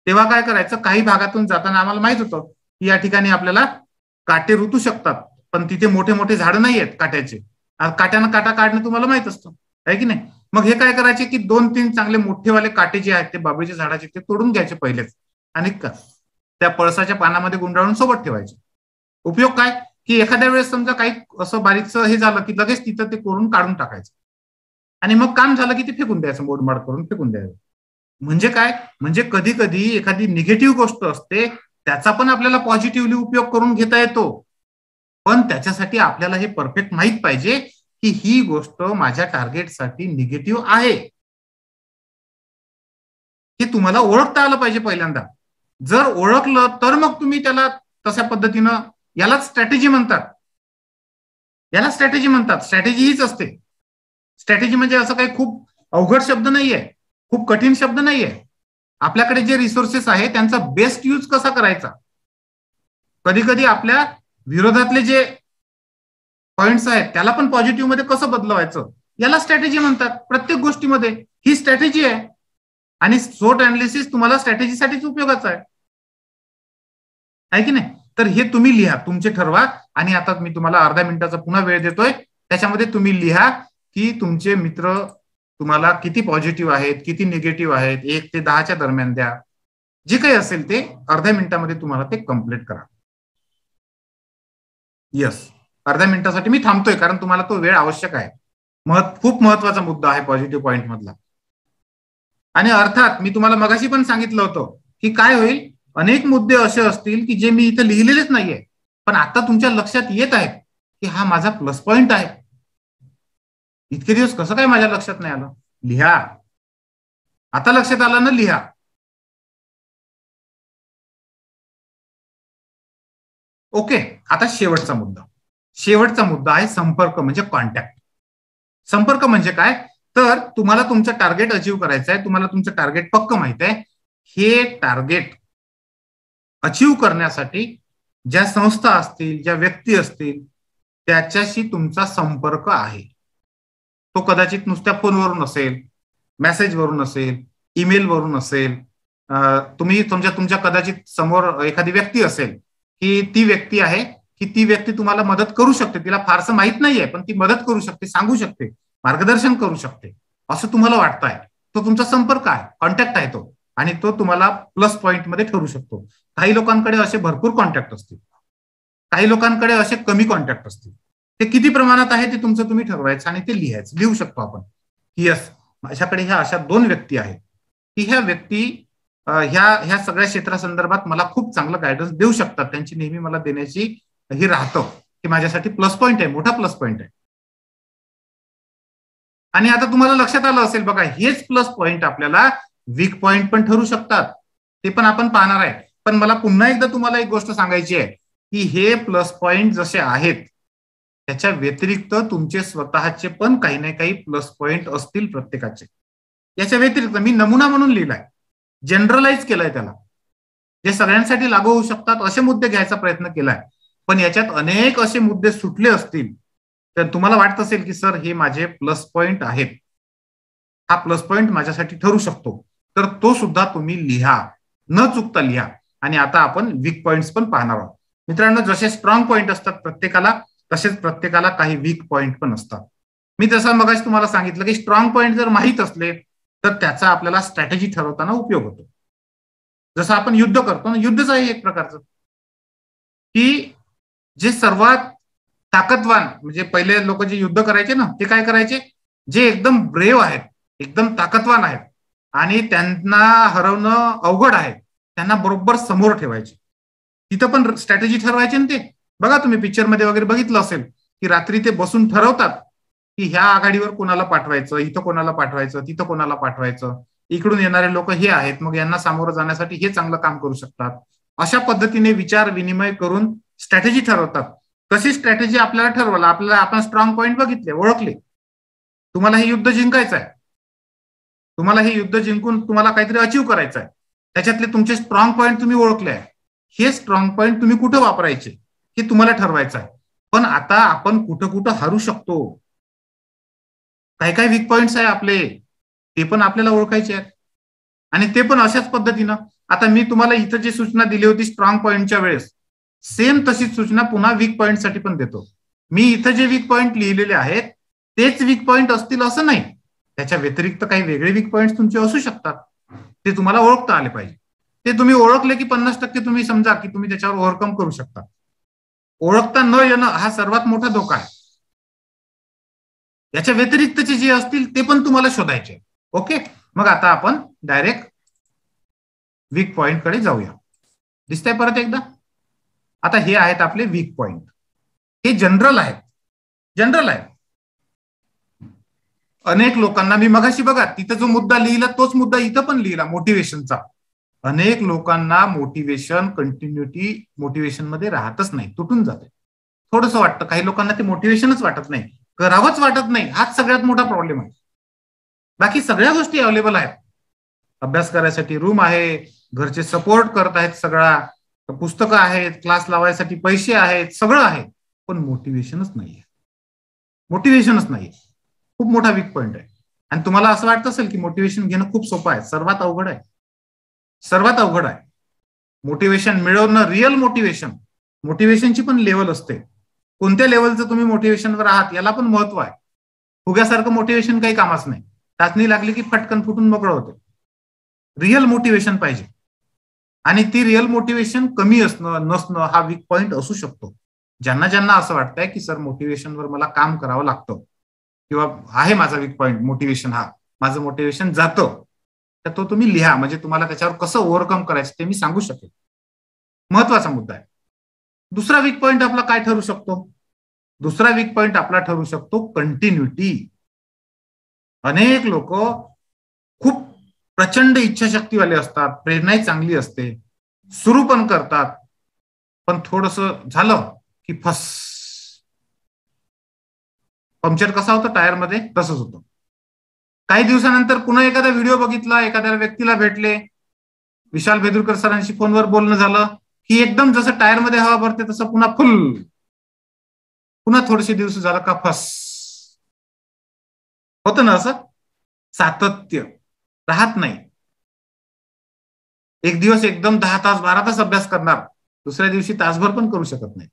तेव्हा काय करायचं, काही भागातून जाताना आम्हाला माहित होतं की या ठिकाणी आपल्याला काटे रुतू शकतात, पण तिथे मोठे मोठे झाडं नाही आहेत काट्याचे. काट्यानं काटा काढणं तुम्हाला माहित असतं, आहे की नाही? मग हे काय करायचे की 2-3 चांगले मोठेवाले काटे जे आहेत ते बाबळीच्या झाडाचे ते तोडून घ्यायचे पहिलेच, आणि त्या पळसाच्या पानामध्ये गुंडाळून सोबत ठेवायचे. उपयोग काय की एखाद्या वेळेस समजा काही असं बारीकचं हे झालं की लगेच तिथं ते कोरून काढून टाकायचं, आणि मग काम झालं की ते फेकून द्यायचं, मोडमाड करून फेकून द्यायचं. म्हणजे काय, म्हणजे कधी कधी एखादी निगेटिव्ह गोष्ट असते, त्याचा पण आपल्याला पॉझिटिव्हली उपयोग करून घेता येतो, पण त्याच्यासाठी आपल्याला हे परफेक्ट माहित पाहिजे की ही गोष्ट माझ्या टार्गेटसाठी निगेटिव्ह आहे. हे तुम्हाला ओळखता आलं पाहिजे पहिल्यांदा. जर ओळखलं तर मग तुम्ही त्याला तशा पद्धतीनं, यालाच स्ट्रॅटेजी म्हणतात. याला स्ट्रॅटेजी म्हणतात. स्ट्रॅटेजी हीच असते. स्ट्रॅटेजी म्हणजे असं काही खूप अवघड शब्द नाहीये, खूप कठीण शब्द नाहीये. आपल्याकडे जे रिसोर्सेस आहे त्यांचा बेस्ट यूज कसा करायचा. कधी कधी आपल्या विरोधातले जे पॉइंट्स आहेत त्याला पण पॉझिटिव्ह मध्ये कसं बदलवायचं, याला स्ट्रॅटेजी म्हणतात. प्रत्येक गोष्टीमध्ये ही स्ट्रॅटेजी आहे. आणि SWOT अनालिसिस तुम्हाला स्ट्रॅटेजीसाठीच उपयोगाचा आहे की नाही. तर हे तुम्ही लिहा, तुमचे ठरवा. आणि आता मी तुम्हाला अर्धा मिनिटाचा पुन्हा वेळ देतोय, त्याच्यामध्ये तुम्ही लिहा की तुमचे मित्र तुम्हाला किती पॉझिटिव्ह आहेत, किती निगेटिव्ह आहेत. 1 ते 10च्या दरम्यान द्या. जे काही असेल ते अर्ध्या मिनिटामध्ये तुम्हाला ते कम्प्लीट करा. यस, अर्ध्या मिनिटासाठी मी थांबतोय कारण तुम्हाला तो वेळ आवश्यक आहे. खूप महत्वाचा मुद्दा आहे पॉझिटिव्ह पॉइंट मधला. आणि अर्थात मी तुम्हाला मगाशी पण सांगितलं होतं की काय होईल, अनेक मुद्दे असे असतील की जे मी इथे लिहिलेलेच नाहीये, पण आता तुमच्या लक्षात येत आहेत की हा माझा प्लस पॉइंट आहे. इतके दिवस कसं काय माझ्या लक्षात नाही आलं. लिहा, आता लक्षात आलं ना, लिहा. ओके, आता शेवटचा मुद्दा आहे संपर्क म्हणजे कॉन्टॅक्ट. संपर्क म्हणजे काय, तर तुम्हाला तुमचं टार्गेट अचीव्ह करायचं आहे. तुम्हाला तुमचं टार्गेट पक्क माहित आहे. हे टार्गेट अचीव्ह करण्यासाठी ज्या संस्था असतील, ज्या व्यक्ती असतील, त्याच्याशी तुमचा संपर्क आहे. तो कदाचित नुसत्या फोनवरून असेल, मेसेजवरून असेल, ईमेलवरून असेल. तुम्ही तुमच्या कदाचित समोर एखादी व्यक्ती असेल की ती व्यक्ती आहे की ती व्यक्ती तुम्हाला मदत करू शकते. तिला फारसं माहित नाहीये पण ती मदत करू शकते, सांगू शकते, मार्गदर्शन करू शकते, असं तुम्हाला वाटतंय. तो तुमचा संपर्क आहे, कॉन्टॅक्ट आहे तो. आणि तो तुम्हाला प्लस पॉइंट मध्ये ठरू शकतो. काही लोकांकडे असे भरपूर कॉन्टॅक्ट असतील, काही लोकांकडे असे कमी कॉन्टॅक्ट असतील. ते किती प्रमाणात आहे ते तुमचं तुम्ही ठरवायचं आणि ते लिहायचं. लिहू शकतो आपण की यस, माझ्याकडे ह्या अशा 2 व्यक्ती आहेत की ह्या व्यक्ती ह्या सगळ्या क्षेत्रासंदर्भात मला खूप चांगलं गायडन्स देऊ शकतात. त्यांची नेहमी मला देण्याची ही राहतं की माझ्यासाठी प्लस पॉइंट आहे, मोठा प्लस पॉइंट आहे. आणि आता तुम्हाला लक्षात आलं असेल बघा, हेच प्लस पॉइंट आपल्याला वीक पॉइंट पण ठरू शकतात. ते पण आपण पाहणार आहे. पण मला पुन्हा एकदा तुम्हाला एक गोष्ट सांगायची आहे की हे प्लस पॉइंट जसे आहेत त्याच्या व्यतिरिक्त तुमचे स्वतःचे पण काही ना काही प्लस पॉइंट असतील प्रत्येकाचे. याच्या व्यतिरिक्त मी नमुना म्हणून लिहिलाय, जनरलाइज केलाय त्याला, जे सगळ्यांसाठी लागू होऊ शकतात असे मुद्दे घ्यायचा प्रयत्न केलाय. पण याच्यात अनेक असे मुद्दे सुटले असतील तर तुम्हाला वाटत असेल की सर हे माझे प्लस पॉइंट आहेत, हा प्लस पॉइंट माझ्यासाठी ठरू शकतो, तर तो सुद्धा तुम्ही लिहा, न चुकता लिहा. आणि आता आपण वीक पॉइंट्स पण पाहणार आहोत. मित्रांनो, जसे स्ट्रॉंग पॉइंट असतात प्रत्येकाला, तसेच प्रत्येकाला काही वीक पॉइंट पण असतात. मी तसं मगाशी तुम्हाला सांगितलं की स्ट्रॉंग पॉइंट जर माहीत असले तर त्याचा आपल्याला स्ट्रॅटेजी ठरवताना उपयोग होतो. जसं आपण युद्ध करतो ना, युद्धच आहे एक प्रकारचं, की जे सर्वात ताकदवान, म्हणजे पहिले लोक जे युद्ध करायचे ना, ते काय करायचे, जे एकदम ब्रेव आहेत, एकदम ताकदवान आहेत आणि त्यांना हरवणं अवघड आहे, त्यांना बरोबर समोर ठेवायचे. तिथं पण स्ट्रॅटेजी ठरवायची ना. ते बघा, तुम्ही पिक्चर मध्ये वगैरे बघितलं असेल की रात्री ते बसून ठरवतात की ह्या आघाडीवर कोणाला पाठवायचं, इथं कोणाला पाठवायचं, तिथं कोणाला पाठवायचं, इकडून येणारे लोक हे आहेत, मग यांना सामोरं जाण्यासाठी हे चांगलं काम करू शकतात. अशा पद्धतीने विचार विनिमय करून स्ट्रॅटेजी ठरवतात. तशी स्ट्रॅटेजी आपल्याला ठरवला, आपल्याला आपण स्ट्रॉंग पॉइंट बघितले, ओळखले. तुम्हाला हे युद्ध जिंकायचं आहे, तुम्हाला हे युद्ध जिंकून तुम्हाला काहीतरी अचीव्ह करायचं आहे, त्याच्यातले तुमचे स्ट्रॉंग पॉइंट तुम्ही ओळखले आहे. हे स्ट्रॉंग पॉइंट तुम्ही कुठं वापरायचे हे तुम्हाला ठरवायचं आहे. पण आता आपण कुठं कुठं हारू शकतो, काय काय वीक पॉइंट्स आहे आपले, ते पण आपल्याला ओळखायचे आहेत. आणि ते पण अशाच पद्धतीनं, आता मी तुम्हाला इथं जी सूचना दिली होती स्ट्रॉंग पॉइंटच्या वेळेस, सेम तशीच सूचना पुन्हा वीक पॉइंट साठी पण देतो. मी इथं जे वीक पॉइंट लिहिलेले आहेत तेच वीक पॉइंट असतील असं नाही, त्याच्या व्यतिरिक्त काही वेगळे वीक पॉइंट तुमचे असू शकतात. ते तुम्हाला ओळखता आले पाहिजे. ते तुम्ही ओळखले की 50% तुम्ही समजा की तुम्ही त्याच्यावर ओव्हरकम करू शकता. ओळखता न येणं हा सर्वात मोठा धोका आहे. याच्या व्यतिरिक्तचे जे असतील ते पण तुम्हाला शोधायचे. ओके, मग आता आपण डायरेक्ट वीक पॉइंट कडे जाऊया. दिसतंय परत एकदा. आता हे आहेत आपले वीक पॉइंट. हे जनरल आहेत, जनरल आहेत. अनेक लोकांना, मी मगाशी बघा तिथं जो मुद्दा लिहिला तोच मुद्दा इथं पण लिहिला, मोटिवेशनचा. अनेक लोकांना मोटिवेशन, कंटिन्युटी मोटिवेशन मध्ये राहतच नाही, तुटून जाते. थोडंसं वाटतं, काही लोकांना ते मोटिवेशनच वाटत नाही, करावंच वाटत नाही. हाच सगळ्यात मोठा प्रॉब्लेम आहे. बाकी सगळ्या गोष्टी अवेलेबल आहेत, अभ्यास करायसाठी रूम आहे, घरचे सपोर्ट करत आहेत, सगळा पुस्तकं आहेत, क्लास लावायसाठी पैसे आहेत, सगळं आहे, पण मोटिवेशनच नाहीये. मोटिवेशनच नाहीये. खूप मोठा वीक पॉइंट आहे. आणि तुम्हाला असं वाटत असेल की मोटिवेशन घेणं खूप सोपं आहे. सर्वात अवघड आहे, सर्वात अवघड आहे. मोटिवेशन मिळवणं, रिअल मोटिवेशन, मोटिवेशनची पण लेवल असते. कोणत्या लेवलचं तुम्ही मोटिवेशनवर आहात याला पण महत्व आहे. फुग्यासारखं मोटिवेशन काही कामाच नाही, टाचणी लागली की फटकन फुटून मोकळं होते. रिअल मोटिवेशन पाहिजे. आणि ती रिअल मोटिवेशन कमी असणं नसणं हा वीक पॉइंट असू शकतो. ज्यांना ज्यांना असं वाटतंय की सर मोटिवेशनवर मला काम करावं लागतं किंवा आहे माझा वीक पॉइंट मोटिवेशन, हा माझं मोटिवेशन जातं, तर तो तुम्ही लिहा, म्हणजे तुम्हाला त्याच्यावर कसं ओव्हरकम करायचं ते मी सांगू शकेल. महत्वाचा मुद्दा आहे. दुसरा वीक पॉइंट आपला काय ठरू शकतो? दुसरा वीक पॉइंट आपला ठरू शकतो कंटिन्युटी. अनेक लोक खूप प्रचंड इच्छाशक्तीवाले असतात, प्रेरणाही चांगली असते, सुरू पण करतात, पण थोडस झालं की फस. पंक्चर कसा होतं टायर मध्ये, तसंच होतं. काही दिवसानंतर पुन्हा एखादा व्हिडिओ बघितला, एखाद्या व्यक्तीला भेटले, विशाल बेदुरकर सरांशी फोनवर बोलणं झालं की एकदम जसं टायर मध्ये हवा भरते तसं पुन्हा फुल, पुन्हा थोडेसे दिवस झालं का फस. होतं ना असं? सातत्य राहत नाही. एक दिवस एकदम 10 तास 12 तास अभ्यास करणार, दुसऱ्या दिवशी तासभर पण करू शकत नाही.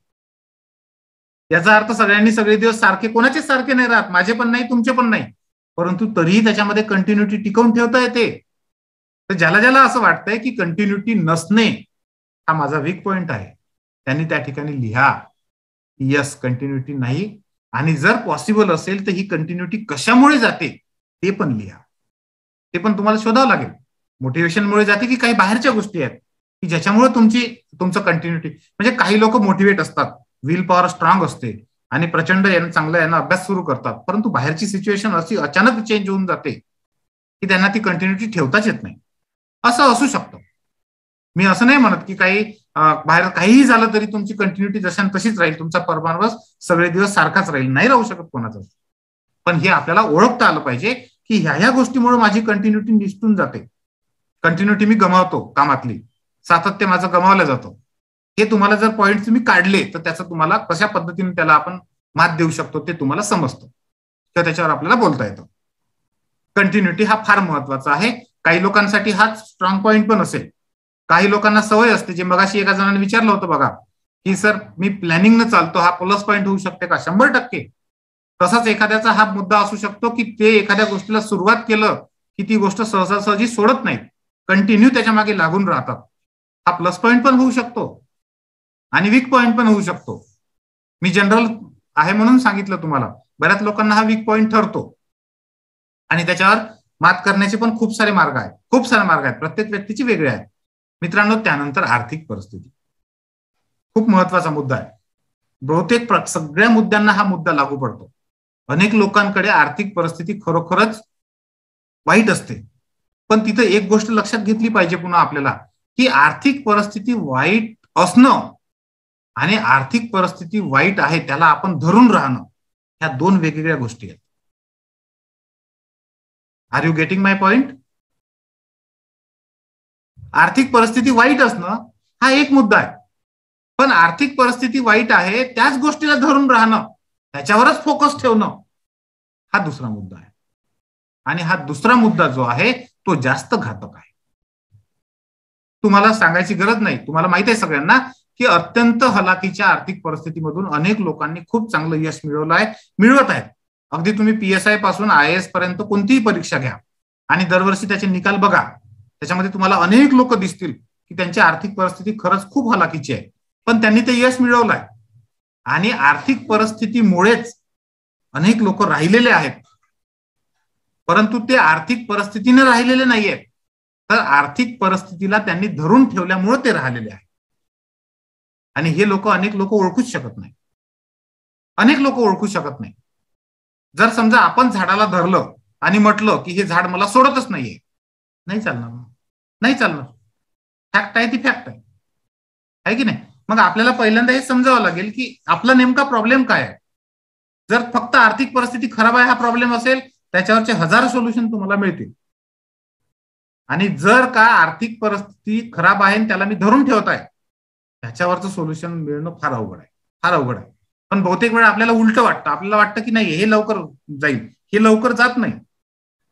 याचा अर्थ सगळ्यांनी सगळे दिवस सारखे, कोणाचेच सारखे नाही राहत, माझे पण नाही, तुमचे पण नाही, परंतु तरीही त्याच्यामध्ये कंटिन्युटी टिकवून ठेवता येते. तर ज्याला ज्याला असं वाटतंय की कंटिन्युटी नसणे हा माझा वीक पॉइंट आहे, त्यांनी त्या ठिकाणी लिहा यस कंटिन्युटी नाही, आणि जर पॉसिबल असेल तर ही कंटिन्युटी कशामुळे जाते ते पण लिहा. ते पण तुम्हाला शोधावं लागेल. मोटिवेशनमुळे जाते की काही बाहेरच्या गोष्टी आहेत की ज्याच्यामुळे तुमचं कंटिन्युटी, म्हणजे काही लोक मोटिवेट असतात, विल पॉवर स्ट्रॉंग असते आणि प्रचंड चांगलं यानं अभ्यास सुरू करतात, परंतु बाहेरची सिच्युएशन अशी अचानक चेंज होऊन जाते की त्यांना ती कंटिन्युटी ठेवताच येत नाही. असं असू शकतं. मी असं नाही म्हणत की काही बाहेर काहीही झालं तरी तुमची कंटिन्युटी जशान तशीच राहील, तुमचा परफॉर्मन्स सगळे दिवस सारखाच राहील, नाही राहू शकत कोणाचाच. पण हे आपल्याला ओळखता आलं पाहिजे की ह्या गोष्टीमुळे माझी कंटिन्युटी निसटून जाते, कंटिन्युटी मी गमावतो कामातली, सातत्य माझं गमावलं जातं. हे तुम्हाला जर पॉईंट तुम्ही काढले तर त्याचं तुम्हाला कशा पद्धतीने त्याला आपण मात देऊ शकतो ते तुम्हाला समजतं, तर त्याच्यावर आपल्याला बोलता येतं. कंटिन्युटी हा फार महत्वाचा आहे. काही लोकांसाठी हा स्ट्रॉंग पॉईंट पण असेल. काही लोकांना सवय असते, जे मगाशी एका जणांनी विचारलं होतं बघा की सर मी प्लॅनिंग न चालतो, हा प्लस पॉईंट होऊ शकते का? 100%. तसाच एखाद्याचा हा मुद्दा असू शकतो की ते एखाद्या गोष्टीला सुरुवात केलं की ती गोष्ट सहजासहजी सोडत नाहीत, कंटिन्यू त्याच्या मागे लागून राहतात. हा प्लस पॉईंट पण होऊ शकतो आणि वीक पॉईंट पण होऊ शकतो. मी जनरल आहे म्हणून सांगितलं तुम्हाला. बऱ्याच लोकांना हा वीक पॉईंट ठरतो आणि त्याच्यावर मात करण्याचे पण खूप सारे मार्ग आहेत, खूप सारे मार्ग आहेत, प्रत्येक व्यक्तीची वेगळे आहेत. मित्रांनो, त्यानंतर आर्थिक परिस्थिती खूप महत्वाचा मुद्दा आहे. बहुतेक सगळ्या मुद्द्यांना हा मुद्दा लागू पडतो. अनेक लोकांकडे आर्थिक परिस्थिती खरोखरच वाईट असते, पण तिथं एक गोष्ट लक्षात घेतली पाहिजे पुन्हा आपल्याला, की आर्थिक परिस्थिती वाईट असणं आणि आर्थिक परिस्थिती वाईट आहे त्याला आपण धरून राहणं, ह्या दोन वेगवेगळ्या गोष्टी आहेत. Are you getting my point? आर्थिक परिस्थिती वाईट असणं हा एक मुद्दा आहे, पण आर्थिक परिस्थिती वाईट आहे त्याच गोष्टीला धरून राहणं, त्याच्यावरच फोकस ठेवणं, हा दुसरा मुद्दा आहे. आणि हा दुसरा मुद्दा जो आहे तो जास्त घातक आहे. तुम्हाला सांगायची गरज नाही, तुम्हाला माहित आहे सगळ्यांना की अत्यंत हलाखीच्या आर्थिक परिस्थितीमधून अनेक लोकांनी खूप चांगलं यश मिळवलं आहे, मिळवत आहेत. अगदी तुम्ही PSI पासून IAS पर्यंत कोणतीही परीक्षा घ्या आणि दरवर्षी त्याचे निकाल बघा, त्याच्यामध्ये तुम्हाला अनेक लोक दिसतील की त्यांची आर्थिक परिस्थिती खरंच खूप हलाखीची आहे, पण त्यांनी ते यश मिळवलंय. आणि आर्थिक परिस्थितीमुळेच अनेक लोक राहिलेले आहेत, परंतु ते आर्थिक परिस्थितीने राहिलेले नाहीये, तर आर्थिक परिस्थितीला त्यांनी धरून ठेवल्यामुळे ते राहिलेले आहेत. आणि हे लोक अनेक लोक ओळखूच शकत नाही, अनेक लोक ओळखू शकत नाही. जर समजा आपण झाडाला धरलं आणि म्हटलं की हे झाड मला सोडतच नाहीये, नाही चालणार, नाही चालणार. फॅक्ट आहे ती फॅक्ट आहे की नाही. मग आपल्याला पहिल्यांदा हे समजावं लागेल की आपला नेमका प्रॉब्लेम काय आहे. जर फक्त आर्थिक परिस्थिती खराब आहे हा प्रॉब्लेम असेल, त्याच्यावरचे हजारो सोल्युशन तुम्हाला मिळतील. आणि जर का आर्थिक परिस्थिती खराब आहे त्याला मी धरून ठेवत आहे, त्याच्यावरचं सोल्युशन मिळणं फार अवघड आहे, फार अवघड आहे. पण बहुतेक वेळा आपल्याला उलट वाटतं, आपल्याला वाटतं की नाही हे लवकर जाईल, हे लवकर जात नाही,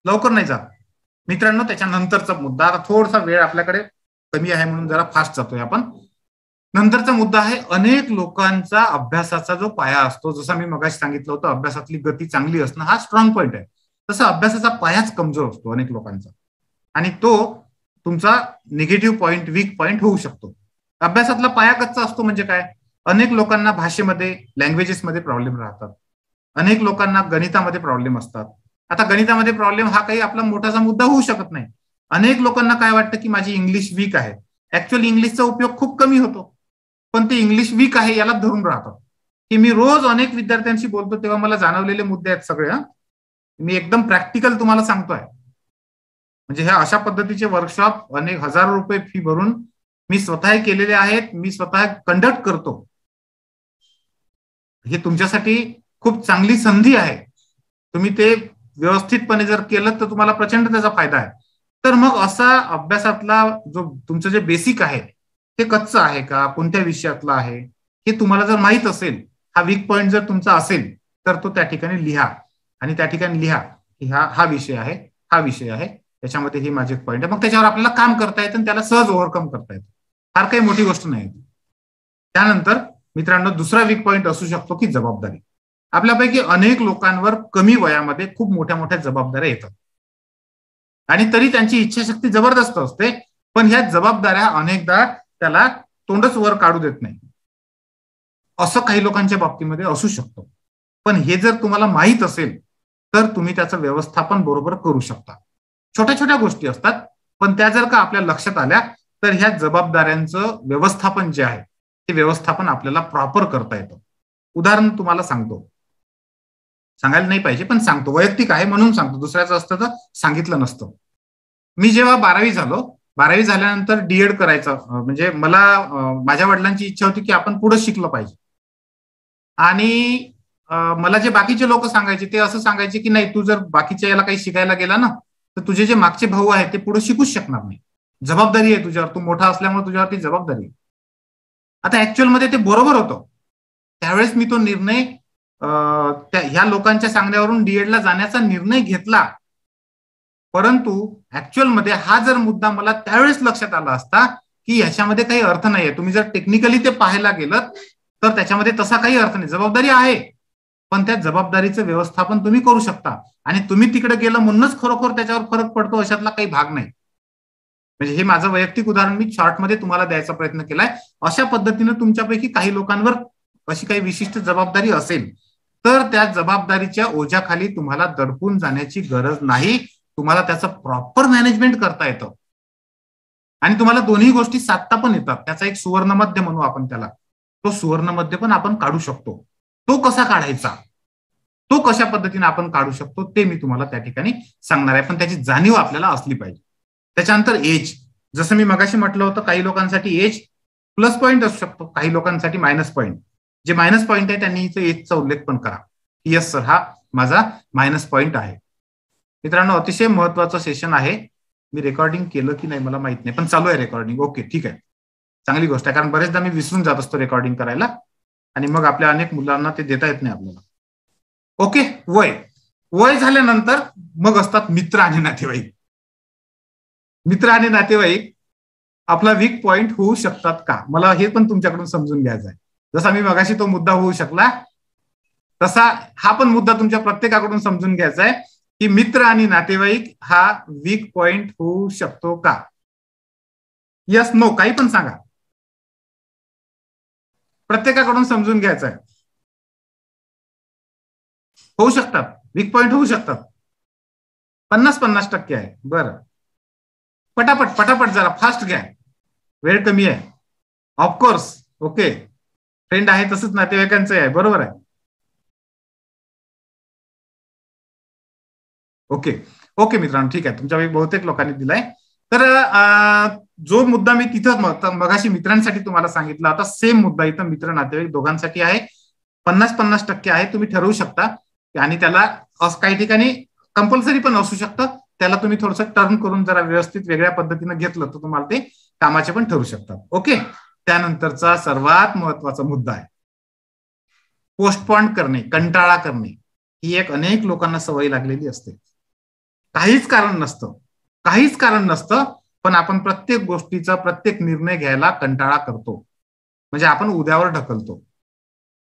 लवकर नाही जात. मित्रांनो, त्याच्यानंतरचा मुद्दा, आता थोडासा वेळ आपल्याकडे कमी आहे म्हणून जरा फास्ट जातोय आपण. नंतरचा मुद्दा आहे अनेक लोकांचा अभ्यासाचा जो पाया असतो, जसं मी मगाशी सांगितलं होतं अभ्यासातली गती चांगली असणं हा स्ट्रॉंग पॉईंट आहे, तसं अभ्यासाचा पायाच कमजोर असतो अनेक लोकांचा, आणि तो तुमचा निगेटिव्ह पॉईंट, वीक पॉईंट होऊ शकतो. अभ्यासातला पाया कच्चा असतो म्हणजे काय, अनेक लोकांना भाषेमध्ये, लँग्वेजेसमध्ये प्रॉब्लेम राहतात, अनेक लोकांना गणितामध्ये प्रॉब्लेम असतात. आता गणितामध्ये प्रॉब्लेम हा काही आपला मोठासा मुद्दा होऊ शकत नाही. अनेक लोकांना काय वाटतं की माझी इंग्लिश वीक आहे, ऍक्च्युअली इंग्लिशचा उपयोग खूप कमी होतो, पण ते इंग्लिश वीक आहे याला धरून राहतात. की मी रोज अनेक विद्यार्थ्यांशी बोलतो तेव्हा मला जाणवलेले मुद्दे आहेत सगळे, मी एकदम प्रॅक्टिकल तुम्हाला सांगतोय. म्हणजे ह्या अशा पद्धतीचे वर्कशॉप अनेक हजारो रुपये फी भरून मी स्वतः केलेले आहेत, मी स्वतः कंडक्ट करतो. हे तुमच्यासाठी खूप चांगली संधी आहे, तुम्ही ते व्यवस्थितपणे जर केलं तर तुम्हाला प्रचंड त्याचा फायदा आहे. तर मग असा अभ्यासातला जो तुमचं जे बेसिक आहे ते कच्चं आहे का, कोणत्या विषयातलं आहे हे तुम्हाला जर माहित असेल, हा वीक पॉईंट जर तुमचा असेल तर तो त्या ठिकाणी लिहा, आणि त्या ठिकाणी लिहा की हा विषय आहे, हा विषय आहे, त्याच्यामध्ये हे माझे पॉईंट आहे. मग त्याच्यावर आपल्याला काम करता येतं आणि त्याला सहज ओव्हरकम करता येतं, फार काही मोठी गोष्ट नाही. त्यानंतर मित्रांनो, दुसरा वीक पॉईंट असू शकतो की जबाबदारी. आपल्यापैकी अनेक लोकांवर कमी वयामध्ये खूप मोठ्या मोठ्या जबाबदाऱ्या येतात, आणि तरी त्यांची इच्छाशक्ती जबरदस्त असते, पण ह्या जबाबदाऱ्या अनेकदा त्याला तोंडच वर काढू देत नाही. असं काही लोकांच्या बाबतीमध्ये असू शकतं. पण हे जर तुम्हाला माहित असेल तर तुम्ही त्याचं व्यवस्थापन बरोबर करू शकता. छोट्या छोट्या गोष्टी असतात, पण त्या जर का आपल्या लक्षात आल्या तर ह्या जबाबदाऱ्यांचं व्यवस्थापन जे आहे ते व्यवस्थापन आपल्याला प्रॉपर करता येतं. उदाहरण तुम्हाला सांगतो, सांगायला नाही पाहिजे पण सांगतो, वैयक्तिक आहे म्हणून सांगतो, दुसऱ्याचं असतं तर सांगितलं नसतं. मी जेव्हा 12वी झालो, 12वी झाल्यानंतर डीएड करायचं, म्हणजे मला माझ्या वडिलांची इच्छा होती की आपण पुढे शिकलं पाहिजे. आणि मला जे बाकीचे लोक सांगायचे ते असं सांगायचे की नाही, तू जर बाकीच्या याला काही शिकायला गेला ना तर तुझे जे मागचे भाऊ आहेत ते पुढे शिकूच शकणार नाही, जबाबदारी आहे तुझ्यावर, तू मोठा असल्यामुळे तुझ्यावरती जबाबदारी आहे. आता ऍक्च्युअल मध्ये ते बरोबर होतं. त्यावेळेस मी तो निर्णय, ह्या लोकांच्या सांगण्यावरून डीएडला जाण्याचा निर्णय घेतला. परंतु ऍक्च्युअल मध्ये हा जर मुद्दा मला त्यावेळेस लक्षात आला असता की ह्याच्यामध्ये काही अर्थ नाहीये, तुम्ही जर टेक्निकली ते पाहायला गेलं तर त्याच्यामध्ये तसा काही अर्थ नाही, जबाबदारी आहे पण त्या जबाबदारीचं व्यवस्थापन तुम्ही करू शकता, आणि तुम्ही तिकडे गेलं म्हणूनच खरोखर त्याच्यावर फरक पडतो अशातला काही भाग नाही. म्हणजे हे माझं वैयक्तिक उदाहरण मी शॉर्टमध्ये तुम्हाला द्यायचा प्रयत्न केलाय. अशा पद्धतीने तुमच्यापैकी काही लोकांवर अशी काही विशिष्ट जबाबदारी असेल तर त्या जबाबदारीच्या ओझ्याखाली तुम्हाला दडपून जाण्याची गरज नाही, तुम्हाला त्याचं प्रॉपर मॅनेजमेंट करता येतं, आणि तुम्हाला दोन्ही गोष्टी साधता पण येतात. त्याचा एक सुवर्णमध्य म्हणू आपण त्याला, तो सुवर्णमध्य पण आपण काढू शकतो. तो कसा काढायचा, तो कशा पद्धतीने आपण काढू शकतो ते मी तुम्हाला त्या ठिकाणी सांगणार आहे, पण त्याची जाणीव आपल्याला असली पाहिजे. त्याच्यानंतर एज, जसं मी मगाशी म्हटलं होतं, काही लोकांसाठी एज प्लस पॉईंट असू शकतो, काही लोकांसाठी मायनस पॉईंट. जे मायनस पॉईंट आहे त्यांनी इथं एजचा उल्लेख पण करा, येस सर हा माझा मायनस पॉईंट आहे. मित्रांनो, अतिशय महत्वाचं सेशन आहे. मी रेकॉर्डिंग केलं की नाही मला माहित नाही, पण चालू आहे रेकॉर्डिंग. ओके, ठीक आहे, चांगली गोष्ट आहे, कारण बरेचदा मी विसरून जात असतो रेकॉर्डिंग करायला, आणि मग आपल्या अनेक मुलांना ते देता येत नाही आपल्याला. ओके, वय झाल्यानंतर मग असतात मित्र आणि नातेवाईक. मित्र आणि नातेवाईक आपला वीक पॉइंट होऊ शकतात का, मला हे पण तुमच्याकडून समजून घ्यायचं आहे. जसा मी मगाशी तो मुद्दा होऊ शकला तसा हा पण मुद्दा तुमच्या प्रत्येकाकडून समजून घ्यायचा आहे की मित्र आणि नातेवाईक हा वीक पॉइंट होऊ शकतो का. यस नो काही पण सांगा, प्रत्येकाकडून समजून घ्यायचं आहे. होऊ शकतात, वीक पॉइंट होऊ शकतात, 50-50% आहे. बरं, पटापट जरा फास्ट घ्या, वेळ कमी आहे. ऑफकोर्स, ओके, फ्रेंड आहे तसंच नातेवाईकांचं आहे, बरोबर आहे. ओके ओके मित्रांनो, ठीक आहे, तुमच्या बहुतेक लोकांनी दिलाय. तर जो मुद्दा मी तिथं मगाशी मित्रांसाठी तुम्हाला सांगितला, आता सेम मुद्दा इथं मित्र नातेवाईक दोघांसाठी आहे. 50-50% आहे, तुम्ही ठरवू शकता. आणि त्याला काही ठिकाणी कंपल्सरी पण असू शकतं, त्याला तुम्ही थोडंसं टर्न करून जरा व्यवस्थित वेगळ्या पद्धतीने घेतलं तर तुम्हाला ते कामाचे पण ठरू शकतात. ओके, त्यानंतरचा सर्वात महत्वाचा मुद्दा आहे पोस्टपोन करणे, कंटाळा करणे. ही एक अनेक लोकांना सवय लागलेली असते. काहीच कारण नसतं, पण आपण प्रत्येक गोष्टीचा प्रत्येक निर्णय घ्यायला कंटाळा करतो, म्हणजे आपण उद्यावर ढकलतो.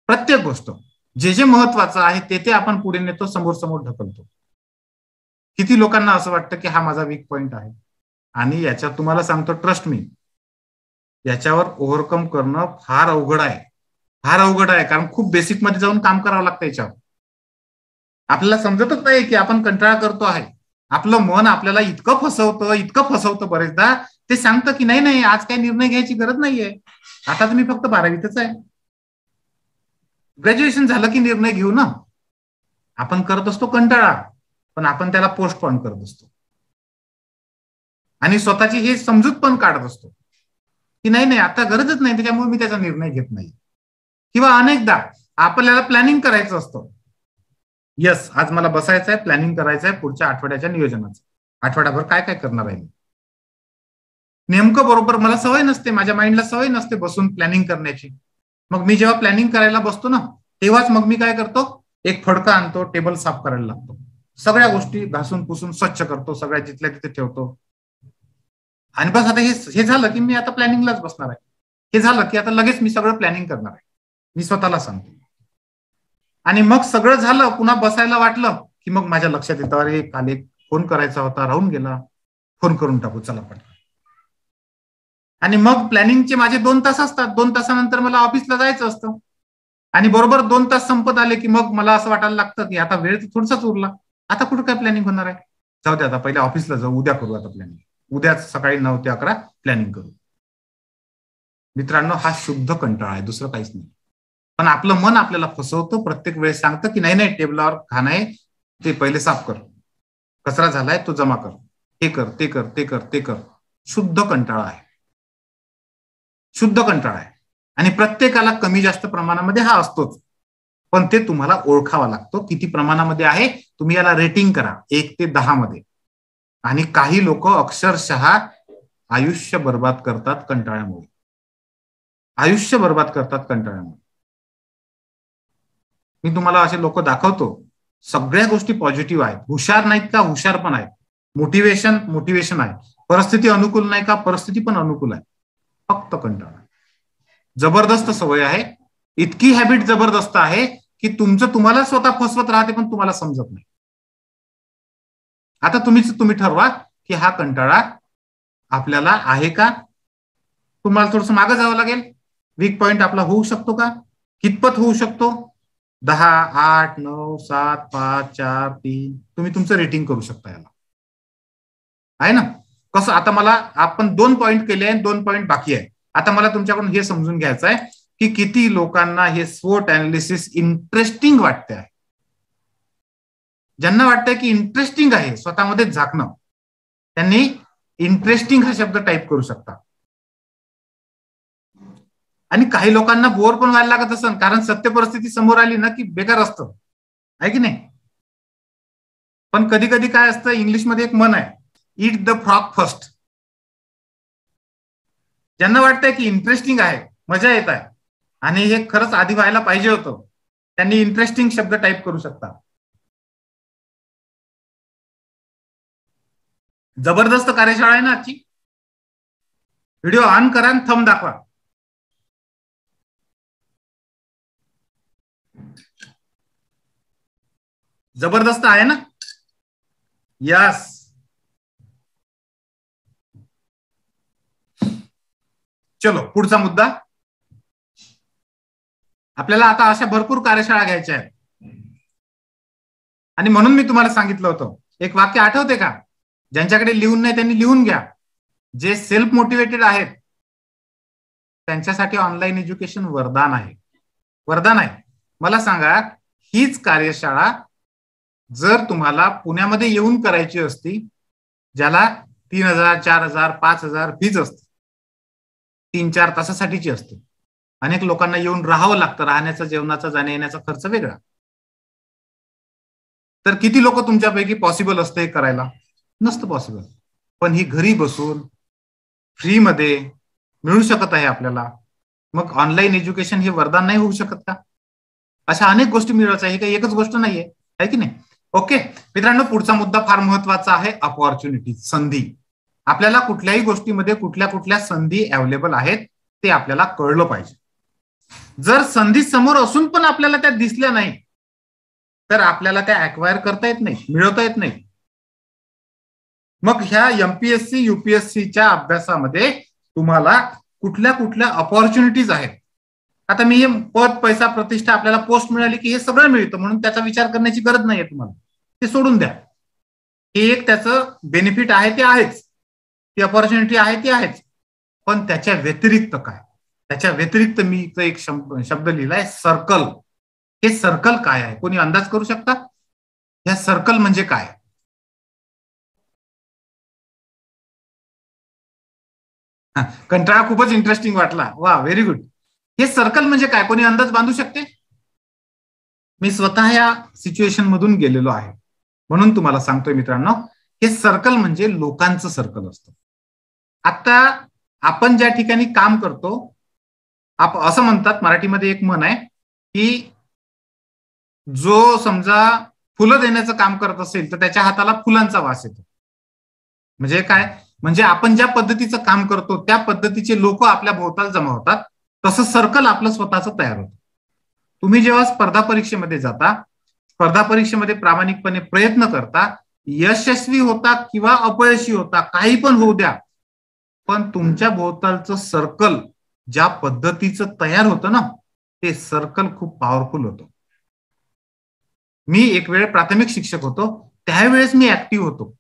प्रत्येक गोष्ट जे जे महत्वाचं आहे ते आपण पुढे नेतो, समोर ढकलतो. किती लोकांना असं वाटतं की हा माझा वीक पॉइंट आहे, आणि याच्यात तुम्हाला सांगतो, ट्रस्ट मी, याच्यावर ओव्हरकम करणं फार अवघड आहे, कारण खूप बेसिक मध्ये जाऊन काम करावं लागतं याच्यावर. आपल्याला समजतच नाही की आपण कंटाळा करतो आहे. आपलं मन आपल्याला इतकं फसवतं बरेचदा, ते सांगतं की नाही आज काही निर्णय घ्यायची गरज नाहीये, आता तुम्ही फक्त 12वीतच आहे, ग्रॅज्युएशन झालं की निर्णय घेऊ ना. आपण करत असतो कंटाळा, पण आपण त्याला पोस्टपोन करत असतो आणि स्वतःची हे समजूत पण काढत असतो की नाही आता गरजच नाही, त्याच्यामुळे मी त्याचा निर्णय घेत नाही. किंवा अनेकदा आपल्याला प्लॅनिंग करायचं असतं, यस आज मला बसायचं आहे, प्लॅनिंग करायचं आहे पुढच्या आठवड्याच्या नियोजनाचं, आठवड्याभर काय काय करणार आहे. नेमकं बरोबर मला सवय नसते, माझ्या माइंडला सवय नसते बसून प्लॅनिंग करण्याची. मग मी जेव्हा प्लॅनिंग करायला बसतो ना, तेव्हाच मग मी काय करतो, एक फडका आणतो, टेबल साफ करायला लागतो, सगळ्या गोष्टी घासून पुसून स्वच्छ करतो, सगळ्या जिथल्या तिथे ठेवतो. आणि बस आता हे झालं की मी आता प्लॅनिंगलाच बसणार आहे. हे झालं की आता लगेच मी सगळं प्लॅनिंग करणार आहे, मी स्वतःला सांगतो. आणि मग सगळं झालं, पुन्हा बसायला वाटलं की मग माझ्या लक्षात येतं, अरे काल एक फोन करायचा होता, राहून गेला, फोन करून टाकू चला पण. आणि मग प्लॅनिंगचे माझे 2 तास असतात, 2 तासानंतर मला ऑफिसला जायचं असतं, आणि बरोबर 2 तास संपत आले की मग मला असं वाटायला लागतं की आता वेळ तर थोडासाच उरला, आता कुठं काय प्लॅनिंग होणार आहे, जाऊ दे आता पहिले ऑफिसला जाऊ, उद्या करू आता प्लॅनिंग, उद्या सकाळी 9 ते 11 प्लॅनिंग करू. मित्रांनो, हा शुद्ध कंटाळा आहे, दुसरं काहीच नाही. पण आपलं मन आपल्याला फसवतं, प्रत्येक वेळेस सांगतं की नाही टेबलावर घाण आहे, ते पहिले साफ कर, कचरा झालाय तो जमा कर, हे कर ते कर ते कर ते कर. शुद्ध कंटाळा आहे, आणि प्रत्येकाला कमी जास्त प्रमाणामध्ये हा असतोच, पण ते तुम्हाला ओळखावा लागतो किती प्रमाणामध्ये आहे. तुम्ही याला रेटिंग करा 1 ते 10 मध्ये. आणि काही लोक अक्षरशः आयुष्य बर्बाद करतात कंटाळ्यामुळे, मी तुम्हाला असे लोक दाखवतो, सगळ्या गोष्टी पॉझिटिव्ह आहेत, हुशार नाहीत का, हुशार पण आहेत, मोटिवेशन आहे, परिस्थिती अनुकूल नाही का, परिस्थिती पण अनुकूल आहे, फक्त कंटाळा. जबरदस्त सवय आहे, इतकी हॅबिट जबरदस्त आहे की तुम्हाला स्वतः फसवत राहते पण तुम्हाला समजत नाही. आता तुम्ही ठरवा की हा कंटाळा आपल्याला आहे का. तुम्हाला थोडंसं मागं जावं लागेल, वीक पॉइंट आपला होऊ शकतो का, कितपत होऊ शकतो, 10, 8, 9, 7, 5, 4, 3, तुम्ही तुमचं रेटिंग करू शकता याला, आहे ना. कसं, आता मला आपण 2 पॉइंट केले आहे, 2 पॉइंट बाकी आहे. आता मला तुमच्याकडून हे समजून घ्यायचं आहे की किती लोकांना हे स्वोट अनालिसिस इंटरेस्टिंग वाटते आहे. ज्यांना वाटतंय की इंटरेस्टिंग आहे स्वतःमध्ये झाकणं, त्यांनी इंटरेस्टिंग हा शब्द टाईप करू शकता. आणि काही लोकांना बोर पण व्हायला लागत असेल, कारण सत्य परिस्थिती समोर आली ना की बेकार असतं, आहे की नाही. पण कधी कधी काय असतं, इंग्लिशमध्ये एक म्हण आहे, ईट द फ्रॉग फर्स्ट. ज्यांना वाटतंय की इंटरेस्टिंग आहे, मजा येत आहे आणि हे खरंच आधी व्हायला पाहिजे होतं, त्यांनी इंटरेस्टिंग शब्द टाईप करू शकता. जबरदस्त कार्यशाळा आहे ना आजची. व्हिडिओ ऑन करा आणि थंब दाखवा. जबरदस्त आहे ना. यस. चलो पुढचा मुद्दा. आपल्याला आता अशा भरपूर कार्यशाळा घ्यायच्या आहेत, आणि म्हणून मी तुम्हाला सांगितलं होतं, एक वाक्य आठवते का, ज्यांच्याकडे लिहून नाही त्यांनी लिहून घ्या. जे सेल्फ मोटिवेटेड आहेत त्यांच्यासाठी ऑनलाईन एज्युकेशन वरदान आहे, वरदान आहे. मला सांगा, हीच कार्यशाळा जर तुम्हाला पुण्यामध्ये येऊन करायची असती, ज्याला 3,000, 4,000, 5,000 फीज असते, 3-4 तासासाठीची असते, अनेक लोकांना येऊन राहावं लागतं, राहण्याचा, जेवणाचा, जाण्या येण्याचा खर्च वेगळा, तर किती लोक तुमच्यापैकी पॉसिबल असतं हे करायला? नसतं पॉसिबल. पण ही घरी बसून फ्री मध्ये मिळू शकत आहे आपल्याला. मग ऑनलाईन एज्युकेशन हे वरदान नाही होऊ शकत का? अशा अनेक गोष्टी मिळवायचं आहे, काही एकच गोष्ट नाहीये, आहे की नाही? ओके मित्रांनो, पुढचा मुद्दा फार महत्वाचा आहे, अपॉर्च्युनिटी, संधी. आपल्याला कुठल्याही गोष्टीमध्ये कुठल्या कुठल्या संधी अवेलेबल आहेत ते आपल्याला कळलं पाहिजे. जर संधी समोर असून पण आपल्याला त्या दिसल्या नाही तर आपल्याला त्या अक्वायर करता येत नाही, मिळवता येत नाही. मग ह्या एमपीएससी युपीएससीच्या अभ्यासामध्ये तुम्हाला कुठल्या कुठल्या अपॉर्च्युनिटीज आहेत. आता मी हे पद, पैसा, प्रतिष्ठा, आपल्याला पोस्ट मिळाली की हे सगळं मिळतं म्हणून त्याचा विचार करण्याची गरज नाहीये तुम्हाला, ते सोडून द्या. हे एक त्याचं बेनिफिट आहे, ते आहेच, ती अपॉर्च्युनिटी आहे, ती आहेच. पण त्याच्या व्यतिरिक्त काय? त्याच्या व्यतिरिक्त मी इथं एक शब्द लिहिलाय, सर्कल. हे सर्कल काय आहे? कोणी अंदाज करू शकता? या सर्कल म्हणजे काय? कंटाळा खूपच इंटरेस्टिंग वाटला, वा, व्हेरी गुड. हे सर्कल म्हणजे काय? कोणी अंदाज बांधू शकते? मी स्वतः या सिच्युएशन मधून गेलेलो आहे म्हणून तुम्हाला सांगतोय मित्रांनो, हे सर्कल म्हणजे लोकांचं सर्कल असतं. आता आपण ज्या ठिकाणी काम करतो, असं म्हणतात, मराठीमध्ये एक म्हण आहे की जो समजा फुलं देण्याचं काम करत असेल तर त्याच्या हाताला फुलांचा वास येतो. म्हणजे काय? म्हणजे आपण ज्या पद्धतीचं काम करतो त्या पद्धतीचे लोक आपल्या भोवताल जमा होतात, तसं सर्कल आपलं स्वतःचं तयार होतं. तुम्ही जेव्हा स्पर्धा परीक्षेमध्ये जाता, स्पर्धा परीक्षेमध्ये प्रामाणिकपणे प्रयत्न करता, यशस्वी होता किंवा अपयशी होता, काही पण होऊ द्या, पण तुमच्या भोवतालचं सर्कल ज्या पद्धतीचं तयार होतं ना, ते सर्कल खूप पॉवरफुल होतं. मी एक वेळ प्राथमिक शिक्षक होतो, त्यावेळेस मी ऍक्टिव्ह होतो,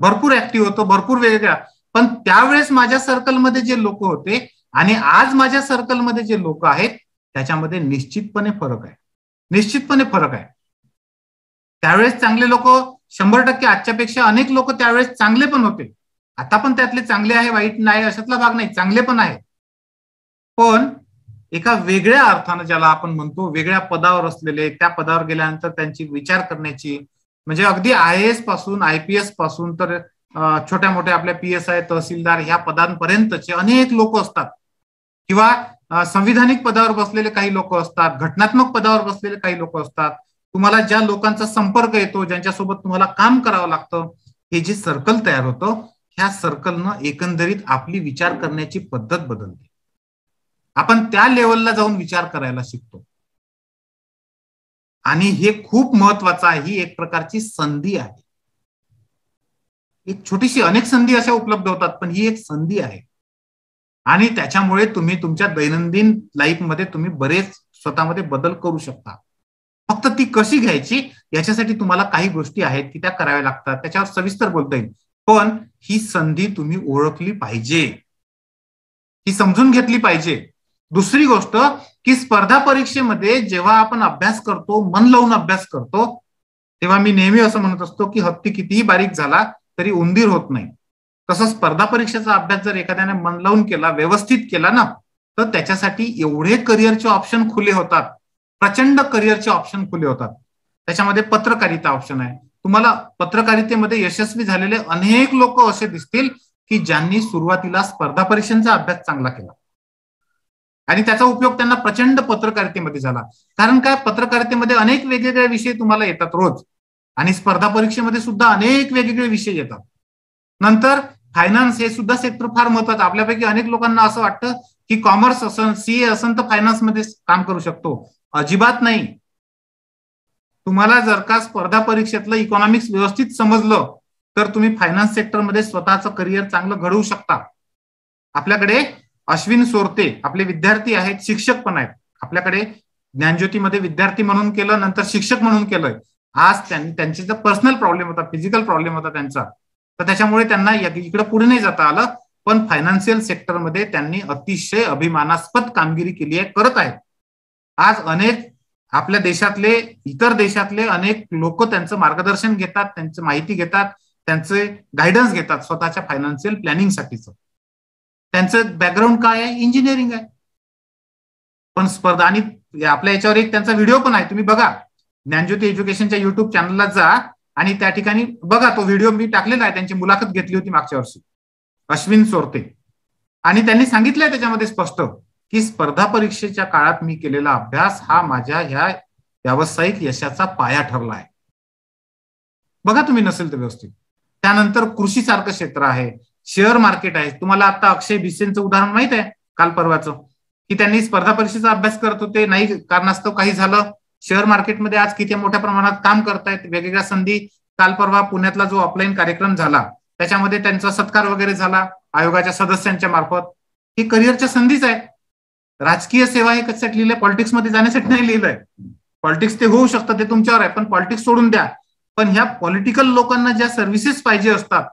भरपूर ऍक्टिव्ह होतो, भरपूर वेगवेगळ्या. पण त्यावेळेस माझ्या सर्कलमध्ये जे लोक होते आणि आज माझ्या सर्कलमध्ये जे लोक आहेत त्याच्यामध्ये निश्चितपणे फरक आहे, निश्चितपणे फरक आहे. त्यावेळेस चांगले लोक 100% आजच्यापेक्षा अनेक लोक त्यावेळेस चांगले पण होते. आता पण त्यातले चांगले आहे, वाईट नाही अशातला भाग नाही, चांगले पण आहे. पण एका वेगळ्या अर्थानं, ज्याला आपण म्हणतो वेगळ्या पदावर असलेले, त्या पदावर गेल्यानंतर त्यांची विचार करण्याची, म्हणजे अगदी IAS पासून IPS पासून तर छोट्या मोठ्या आपल्या PSI, तहसीलदार ह्या पदांपर्यंतचे अनेक लोक असतात, किंवा संविधानिक पदावर बसलेले काही लोक असतात, घटनात्मक पदावर बसलेले काही लोक असतात. तुम्हाला ज्या लोकांचा संपर्क येतो, ज्यांच्यासोबत तुम्हाला काम करावं लागतं, हे जे सर्कल तयार होतं, ह्या सर्कलनं एकंदरीत आपली विचार करण्याची पद्धत बदलते. आपण त्या लेवलला जाऊन विचार करायला शिकतो आणि हे खूप महत्वाचं आहे. ही एक प्रकारची संधी आहे, एक छोटीशी, अनेक संधी अशा उपलब्ध होतात, पण ही एक संधी आहे आणि त्याच्यामुळे तुम्ही तुमच्या दैनंदिन लाईफमध्ये तुम्ही बरेच स्वतःमध्ये बदल करू शकता. फक्त ती कशी घ्यायची याच्यासाठी तुम्हाला काही गोष्टी आहेत की त्या कराव्या लागतात, त्याच्यावर सविस्तर बोलता येईल. पण ही संधी तुम्ही ओळखली पाहिजे, ही समजून घेतली पाहिजे. दुसरी गोष्ट की स्पर्धा परीक्षेमध्ये जेव्हा आपण अभ्यास करतो, मन लावून अभ्यास करतो, तेव्हा मी नेहमी असं म्हणत असतो की हत्ती कितीही बारीक झाला तरी उंदीर होत नाही. तसं स्पर्धा परीक्षेचा अभ्यास जर एखाद्याने मन लावून केला, व्यवस्थित केला ना, तर त्याच्यासाठी एवढे करिअरचे ऑप्शन खुले होतात, प्रचंड करिअरचे ऑप्शन खुले होतात. त्याच्यामध्ये पत्रकारिता ऑप्शन आहे. तुम्हाला पत्रकारितेमध्ये यशस्वी झालेले अनेक लोक असे दिसतील की ज्यांनी सुरुवातीला स्पर्धा परीक्षांचा अभ्यास चांगला केला आणि त्याचा उपयोग त्यांना प्रचंड पत्रकारितेमध्ये झाला. कारण काय, पत्रकारितेमध्ये अनेक वेगवेगळे विषय तुम्हाला येतात रोज, आणि स्पर्धा परीक्षेमध्ये सुद्धा अनेक वेगवेगळे विषय येतात. नंतर फायनान्स हे सुद्धा सेक्टर फार महत्वाचं. आपल्यापैकी अनेक लोकांना असं वाटतं की कॉमर्स असन, CA असन तर फायनान्समध्ये काम करू शकतो. अजिबात नाही. तुम्हाला जर का स्पर्धा परीक्षेतलं इकॉनॉमिक्स व्यवस्थित समजलं तर तुम्ही फायनान्स सेक्टरमध्ये स्वतःचं करिअर चांगलं घडवू शकता. आपल्याकडे अश्विन सोरते आपले विद्यार्थी आहेत, शिक्षक पण आहेत. आपल्याकडे ज्ञानज्योतीमध्ये विद्यार्थी म्हणून केलं, नंतर शिक्षक म्हणून केलंय. आज त्यांचे जर पर्सनल प्रॉब्लेम होता, फिजिकल प्रॉब्लेम होता त्यांचा, तर त्याच्यामुळे त्यांना इकडे पुढे नाही जाता आलं. पण फायनान्शियल सेक्टरमध्ये त्यांनी अतिशय अभिमानास्पद कामगिरी केली आहे, करत आहेत. आज अनेक आपल्या देशातले, इतर देशातले अनेक लोक त्यांचं मार्गदर्शन घेतात, त्यांचं माहिती घेतात, त्यांचे गायडन्स घेतात स्वतःच्या फायनान्शियल प्लॅनिंगसाठीचं. त्यांचं बॅकग्राऊंड काय आहे? इंजिनिअरिंग आहे. पण स्पर्धा, आणि आपल्या याच्यावर एक त्यांचा व्हिडिओ पण आहे, तुम्ही बघा. ज्ञानज्योती एज्युकेशनच्या युट्यूब चॅनलला जा आणि त्या ठिकाणी बघा, तो व्हिडिओ मी टाकलेला आहे. त्यांची मुलाखत घेतली होती मागच्या वर्षी, अश्विन सोरते, आणि त्यांनी सांगितलंय त्याच्यामध्ये स्पष्ट की स्पर्धा परीक्षेच्या काळात मी केलेला अभ्यास हा माझ्या ह्या व्यावसायिक यशाचा पाया ठरला आहे. बघा तुम्ही नसेल तर व्यवस्थित. त्यानंतर कृषी सारखं क्षेत्र आहे, शेअर मार्केट आहे. तुम्हाला आता अक्षय भिसेंचं उदाहरण माहित आहे काल परवाचं, की त्यांनी स्पर्धा परीक्षेचा अभ्यास करत होते, नाही कारणास्तव काही झालं. शेअर मार्केटमध्ये आज किती मोठ्या प्रमाणात काम करतायत, वेगवेगळ्या संधी. काल परवा पुण्यातला जो ऑफलाईन कार्यक्रम झाला त्याच्यामध्ये त्यांचा सत्कार वगैरे झाला आयोगाच्या सदस्यांच्या मार्फत. ही करिअरच्या संधीच आहे. राजकीय सेवा हे कशासाठी लिहिलंय? पॉलिटिक्समध्ये जाण्यासाठी नाही लिहिलंय. पॉलिटिक्स ते होऊ शकतं, ते तुमच्यावर आहे, पण पॉलिटिक्स सोडून द्या. पण ह्या पॉलिटिकल लोकांना ज्या सर्व्हिसेस पाहिजे असतात,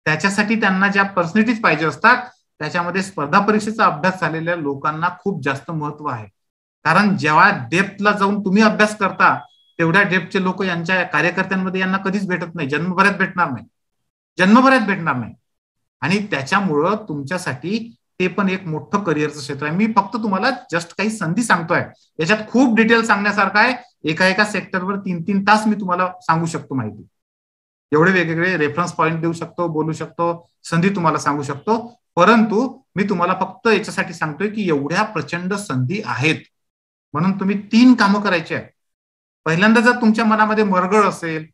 त्याच्यासाठी त्यांना ज्या पर्सनॅलिटीज पाहिजे असतात, त्याच्यामध्ये स्पर्धा परीक्षेचा अभ्यास झालेल्या लोकांना खूप जास्त महत्व आहे. कारण जेव्हा डेप्थला जाऊन तुम्ही अभ्यास करता, तेवढ्या डेप्थचे लोक यांच्या कार्यकर्त्यांमध्ये यांना कधीच भेटत नाही, जन्मभरात भेटणार नाही. आणि त्याच्यामुळं तुमच्यासाठी ते पण एक मोठं करिअरचं क्षेत्र आहे. मी फक्त तुम्हाला जस्ट काही संधी सांगतोय, याच्यात खूप डिटेल सांगण्यासारखं आहे. एका सेक्टरवर 3-3 तास मी तुम्हाला सांगू शकतो माहिती. एवढे वेगवेगळे रेफरन्स पॉईंट देऊ शकतो, बोलू शकतो, संधी तुम्हाला सांगू शकतो. परंतु मी तुम्हाला फक्त याच्यासाठी सांगतोय की एवढ्या प्रचंड संधी आहेत, म्हणून तुम्ही 3 कामं करायची आहेत. पहिल्यांदा जर तुमच्या मनामध्ये मरगळ असेल,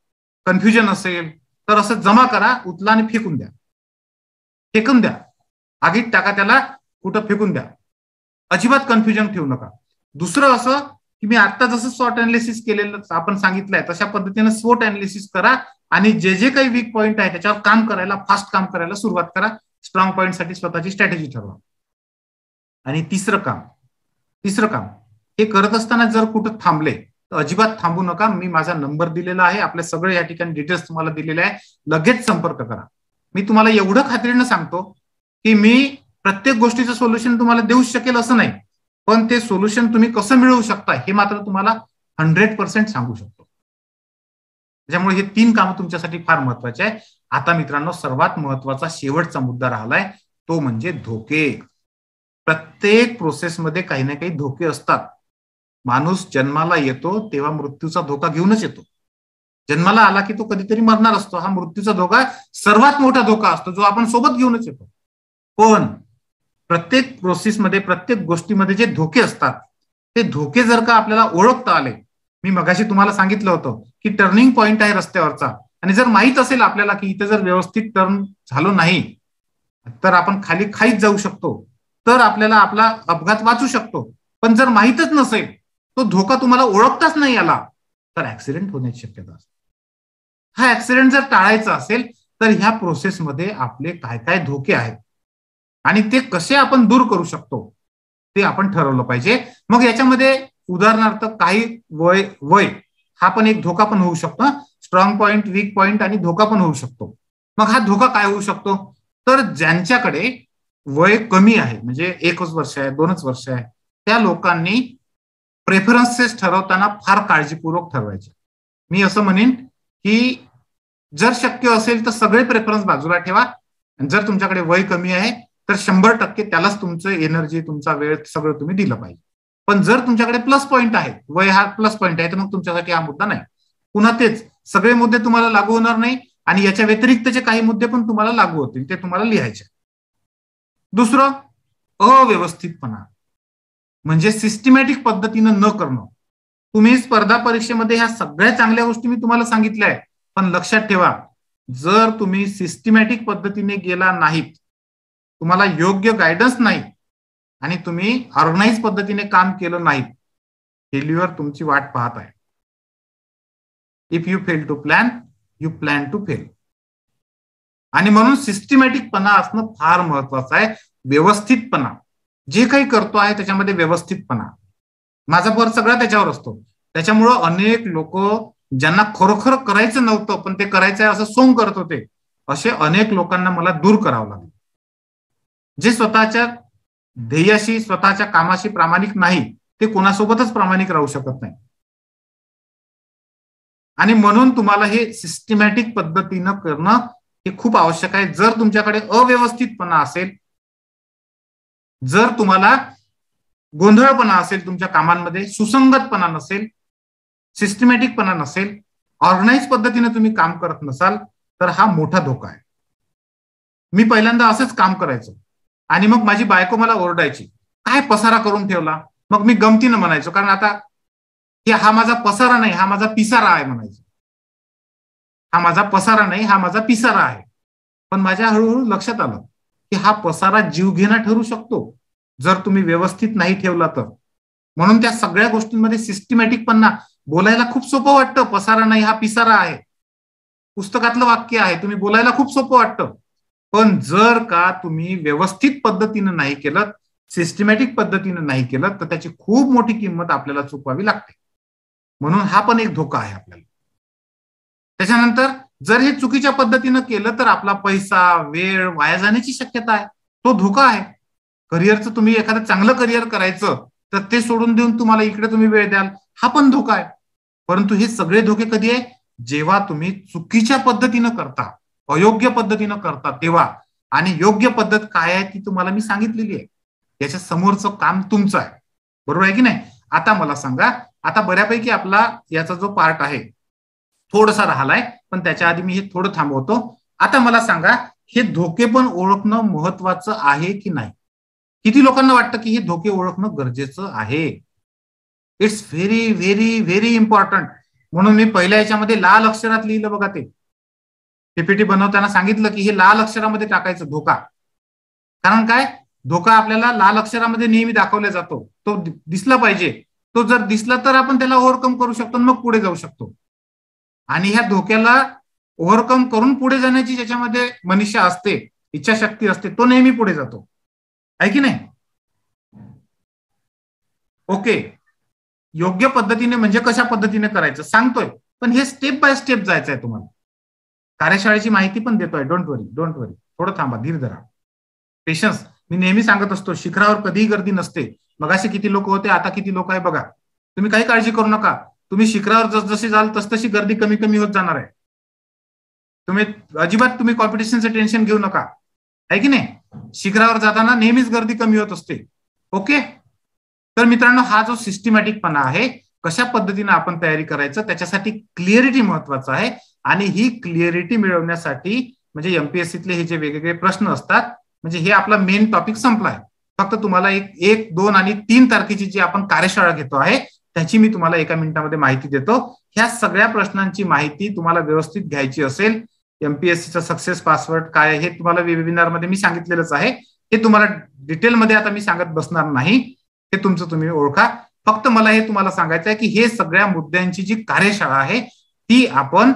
कन्फ्युजन असेल, तर असं जमा करा, उचला आणि फेकून द्या. आगीत टाका त्याला, कुठं फेकून द्या. अजिबात कन्फ्युजन ठेवू नका. दुसरं असं की मी आता जसं स्वॉट अनालिसिस केलेलं आपण सांगितलंय, तशा पद्धतीने स्वॉट अनालिसिस करा आणि जे काही वीक पॉईंट आहे त्याच्यावर काम करायला, फास्ट काम करायला सुरुवात करा. स्ट्रॉंग पॉईंट साठी स्वतःची स्ट्रॅटेजी ठरवा. आणि तिसरं काम हे करत असताना जर कुठं थांबले तर अजिबात थांबू नका. मी माझा नंबर दिलेला आहे, आपले सगळे या ठिकाणी डिटेल्स तुम्हाला दिलेले आहे, लगेच संपर्क करा. मी तुम्हाला एवढं खात्रीनं सांगतो की मी प्रत्येक गोष्टीचं सोल्युशन तुम्हाला देऊ शकेल असं नाही, पण ते सोल्युशन तुम्ही कसं मिळवू शकता हे मात्र तुम्हाला 100% सांगू शकतो. त्याच्यामुळे हे 3 कामं तुमच्यासाठी फार महत्वाचे आहे. आता मित्रांनो, सर्वात महत्वाचा शेवटचा मुद्दा राहिलाय, तो म्हणजे धोके. प्रत्येक प्रोसेसमध्ये काही ना काही धोके असतात. माणूस जन्माला येतो तेव्हा मृत्यूचा धोका घेऊनच येतो. जन्माला आला की तो कधीतरी मरणार असतो. हा मृत्यूचा धोका सर्वात मोठा धोका असतो, जो आपण सोबत घेऊनच येतो. पण प्रत्येक प्रोसेसमध्ये, प्रत्येक गोष्टीमध्ये जे धोके असतात, ते धोके जर का आपल्याला ओळखता आले, मी मगाशी तुम्हाला सांगितलं होतं की टर्निंग पॉइंट आहे रस्त्यावरचा, आणि जर माहित असेल आपल्याला की इथे जर व्यवस्थित टर्न झालो नाही तर आपण खाली खाईत जाऊ शकतो, तर आपल्याला आपला अपघात वाचू शकतो. पण जर माहीतच नसेल, तो धोका तुम्हाला ओळखताच नाही आला, तर ऍक्सिडेंट होण्याची शक्यता असते. हा ऍक्सिडेंट जर टाळायचा असेल तर ह्या प्रोसेसमध्ये आपले काय काय धोके आहेत आणि ते कसे आपण दूर करू शकतो ते आपण ठरवलं पाहिजे. मग याच्यामध्ये उदाहरणार्थ काही वय हा पण एक धोका पण होऊ शकतो. स्ट्रॉंग पॉइंट, वीक पॉइंट आणि धोका पण होऊ शकतो. मग हा धोका काय होऊ शकतो? तर ज्यांच्याकडे वय कमी आहे, म्हणजे 1 वर्ष आहे, 2 वर्ष आहे, त्या लोकांनी प्रेफरन्सेस ठरवताना फार काळजीपूर्वक ठरवायचे. मी असं म्हणेन की जर शक्य असेल तर सगळे प्रेफरन्स बाजूला ठेवा. जर तुमच्याकडे वय कमी आहे तर 100% त्यालाच तुमचं एनर्जी, तुमचा वेळ सगळं तुम्ही दिलं पाहिजे. पण जर तुमच्याकडे प्लस पॉईंट आहे, वय हा प्लस पॉईंट आहे, तर मग तुमच्यासाठी हा मुद्दा नाही. पुन्हा तेच सगळे मुद्दे तुम्हाला लागू होणार नाही आणि याच्या व्यतिरिक्तचे काही मुद्दे पण तुम्हाला लागू होतील, ते तुम्हाला लिहायचे. दुसरं, अव्यवस्थितपणा, म्हणजे सिस्टमॅटिक पद्धतीनं न करणं. तुम्ही स्पर्धा परीक्षेमध्ये ह्या सगळ्या चांगल्या गोष्टी मी तुम्हाला सांगितल्या आहेत, पण लक्षात ठेवा, जर तुम्ही सिस्टमॅटिक पद्धतीने गेला नाहीत, तुम्हाला योग्य गायडन्स नाही आणि तुम्ही ऑर्गनाइज पद्धतीने काम केलं नाही, फेल्युअर तुमची वाट पाहत आहे. If you fail to plan, you plan to fail. आणि म्हणून सिस्टमॅटिकपणा असणं फार महत्वाचं आहे. व्यवस्थितपणा, जे काही करतो आहे त्याच्यामध्ये व्यवस्थितपणा, माझा भर सगळा त्याच्यावर असतो. त्याच्यामुळं अनेक लोक ज्यांना खरोखर करायचं नव्हतं पण ते करायचंय असं सोंग करत होते, असे अनेक लोकांना मला दूर करावं लागेल. जे स्वतःच्या ध्येयाशी, स्वतःच्या कामाशी प्रामाणिक नाही, ते कोणासोबतच प्रामाणिक राहू शकत नाही. आणि म्हणून तुम्हाला हे सिस्टमॅटिक पद्धतीनं करणं हे खूप आवश्यक आहे. जर तुमच्याकडे अव्यवस्थितपणा असेल, जर तुम्हाला गोंधळपणा असेल तुमच्या कामांमध्ये, सुसंगतपणा नसेल, सिस्टमॅटिकपणा नसेल, ऑर्गनाइज पद्धतीने तुम्ही काम करत नसाल, तर हा मोठा धोका आहे. मी पहिल्यांदा असंच काम करायचो आणि मग माझी बायको मला ओरडायची, काय पसारा करून ठेवला. मग मी गमतीनं म्हणायचो, कारण आता हा माझा पसारा नाही, हा माझा पिसारा आहे म्हणायचो. हा माझा पसारा नाही, हा माझा पिसारा आहे. पण माझ्या हळूहळू लक्षात आलं की हा पसारा जीवघेणा ठरू शकतो जर तुम्ही व्यवस्थित नाही ठेवला तर. म्हणून त्या सगळ्या गोष्टींमध्ये सिस्टमॅटिकपणा, बोलायला खूप सोपं वाटतं, पसारा नाही हा पिसारा आहे, पुस्तकातलं वाक्य आहे, तुम्ही बोलायला खूप सोपं वाटतं. पण जर का तुम्ही व्यवस्थित पद्धतीनं नाही केलं, सिस्टमॅटिक पद्धतीनं नाही केलं, तर त्याची खूप मोठी किंमत आपल्याला चुकवावी लागते. म्हणून हा पण एक धोका आहे आपल्याला. त्याच्यानंतर जर हे चुकीच्या पद्धतीनं केलं तर आपला पैसा, वेळ वाया जाण्याची शक्यता आहे, तो धोका आहे. करिअरचं, तुम्ही एखादं चांगलं करिअर करायचं तर ते सोडून देऊन तुम्हाला इकडे तुम्ही वेळ द्याल, हा पण धोका आहे. परंतु हे सगळे धोके कधी आहे, जेव्हा तुम्ही चुकीच्या पद्धतीनं करता, अयोग्य पद्धतीनं करता तेव्हा. आणि योग्य पद्धत काय आहे ती तुम्हाला मी सांगितलेली आहे. याच्या समोरचं काम तुमचं आहे, बरोबर आहे की नाही. आता मला सांगा, आता बऱ्यापैकी आपला याचा जो पार्ट आहे थोडासा राहिलाय, पण त्याच्या आधी मी हे थोडं थांबवतो. आता मला सांगा, हे धोके पण ओळखणं महत्वाचं आहे की नाही. किती लोकांना वाटतं की हे धोके ओळखणं गरजेचं आहे. It's very very very important. म्हणून मी पहिल्या याच्यामध्ये लाल अक्षरात लिहिलं बघा, ते पीपीटी बनवताना सांगितलं की हे लाल अक्षरामध्ये टाकायचं धोका. कारण काय, धोका आपल्याला लाल अक्षरामध्ये नेहमी दाखवला जातो, तो दिसला पाहिजे. तो जर दिसला तर आपण त्याला ओव्हरकम करू शकतो, मग पुढे जाऊ शकतो. आणि ह्या धोक्याला ओव्हरकम करून पुढे जाण्याची ज्याच्यामध्ये मनुष्य असते, इच्छाशक्ती असते, तो नेहमी पुढे जातो, आहे की नाही. ओके, योग्य पद्धतीने म्हणजे कशा पद्धतीने करायचं सांगतोय, पण हे स्टेप बाय स्टेप जायचं आहे तुम्हाला. कार्यशाळेची माहिती पण देतोय, डोंट वरी डोंट वरी, थोडं थांबा, धीर धरा, पेशन्स. मी नेहमी सांगत असतो, शिखरावर कधीही गर्दी नसते. मगाशी किती लोक होते, आता किती लोक आहे बघा. तुम्ही काही काळजी करू नका, तुम्ही शिखरावर जसजशी जाल तसतशी गर्दी कमी कमी होत जाणार आहे. तुम्ही अजिबात तुम्ही कॉम्पिटिशनचं टेन्शन घेऊ नका, आहे की नाही. शिखरावर जाताना नेहमीच गर्दी कमी होत असते. ओके, तर मित्रांनो, हा जो सिस्टमॅटिकपणा आहे, कशा पद्धतीने आपण तयारी करायचं, त्याच्यासाठी क्लिअरिटी महत्वाचं आहे. आणि ही क्लिअरिटी मिळवण्यासाठी म्हणजे एमपीएससीतले हे जे वेगवेगळे प्रश्न असतात, म्हणजे हे आपला मेन टॉपिक संपलाय. फक्त तुम्हाला 1, 2 आणि 3 तारखेची जी आपण कार्यशाळा घेतो आहे त्याची मी तुम्हाला 1 मिनिटामध्ये माहिती देतो. ह्या सगळ्या प्रश्नांची माहिती तुम्हाला व्यवस्थित घ्यायची असेल, एमपीएससीचा सक्सेस पासवर्ड काय हे तुम्हाला वेबिनार मध्ये मी सांगितलेलंच आहे. हे तुम्हाला डिटेलमध्ये आता मी सांगत बसणार नाही, हे तुमचं तुम्ही ओळखा. फक्त मला हे तुम्हाला सांगायचं आहे की हे सगळ्या मुद्द्यांची जी कार्यशाळा आहे ती आपण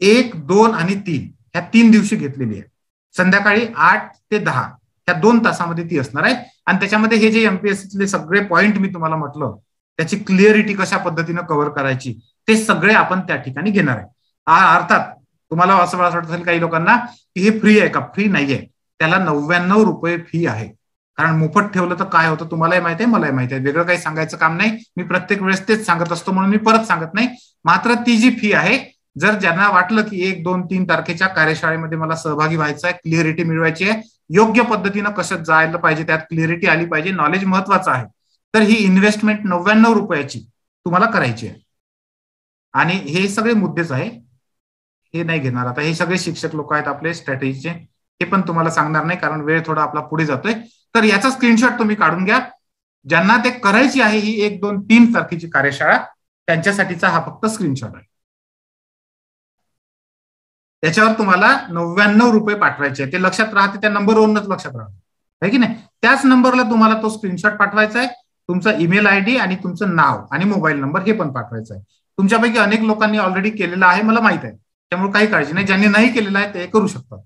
1, 2 आणि 3 ह्या 3 दिवशी घेतलेली आहे. संध्याकाळी 8 ते 10 ह्या 2 तासामध्ये ती असणार आहे. आणि त्याच्यामध्ये हे जे एमपीएससीतले सगळे पॉइंट मी तुम्हाला म्हटलं, त्याची क्लिअरिटी कशा पद्धतीनं कव्हर करायची, ते सगळे आपण त्या ठिकाणी घेणार आहे. अर्थात तुम्हाला असं वाटत असेल काही लोकांना की हे फ्री आहे का, फ्री नाहीये. त्याला 99 रुपये फी आहे. कारण मोफत ठेवलं तर काय होतं तुम्हालाही माहिती आहे, मलाही माहिती आहे, वेगळं काही सांगायचं काम नाही. मी प्रत्येक वेळेस तेच सांगत असतो म्हणून मी परत सांगत नाही. मात्र ती जी फी आहे, जर ज्यांना वाटलं की 1, 2, 3 तारखेच्या कार्यशाळेमध्ये मला सहभागी व्हायचं आहे, क्लिअरिटी मिळवायची आहे, योग्य पद्धतीनं कसं जायला पाहिजे, त्यात क्लिअरिटी आली पाहिजे, नॉलेज महत्वाचं आहे, तर ही इन्व्हेस्टमेंट 99 रुपयाची तुम्हाला करायची आहे. आणि हे सगळे मुद्देच आहे, हे नाही घेणार आता. हे सगळे शिक्षक लोक आहेत आपले स्ट्रॅटेजीचे, हे पण तुम्हाला सांगणार नाही कारण वेळ थोडा आपला पुढे जातोय. तर याचा स्क्रीनशॉट तुम्ही काढून घ्या. ज्यांना ते करायची आहे ही 1, 2, 3 तारखेची कार्यशाळा, त्यांच्यासाठीचा हा फक्त स्क्रीनशॉट आहे. त्याच्यावर तुम्हाला 99 रुपये पाठवायचे, ते लक्षात राहते, त्या नंबरवरूनच लक्षात राहते, आहे की नाही. त्याच नंबरला तुम्हाला तो स्क्रीनशॉट पाठवायचा आहे. तुमचा ईमेल आयडी आणि तुमचं नाव आणि मोबाईल नंबर हे पण पाठवायचं आहे. तुमच्यापैकी अनेक लोकांनी ऑलरेडी केलेलं आहे, मला माहित आहे, त्यामुळे काही काळजी नाही. ज्यांनी नाही केलेलं आहे ते करू शकतात.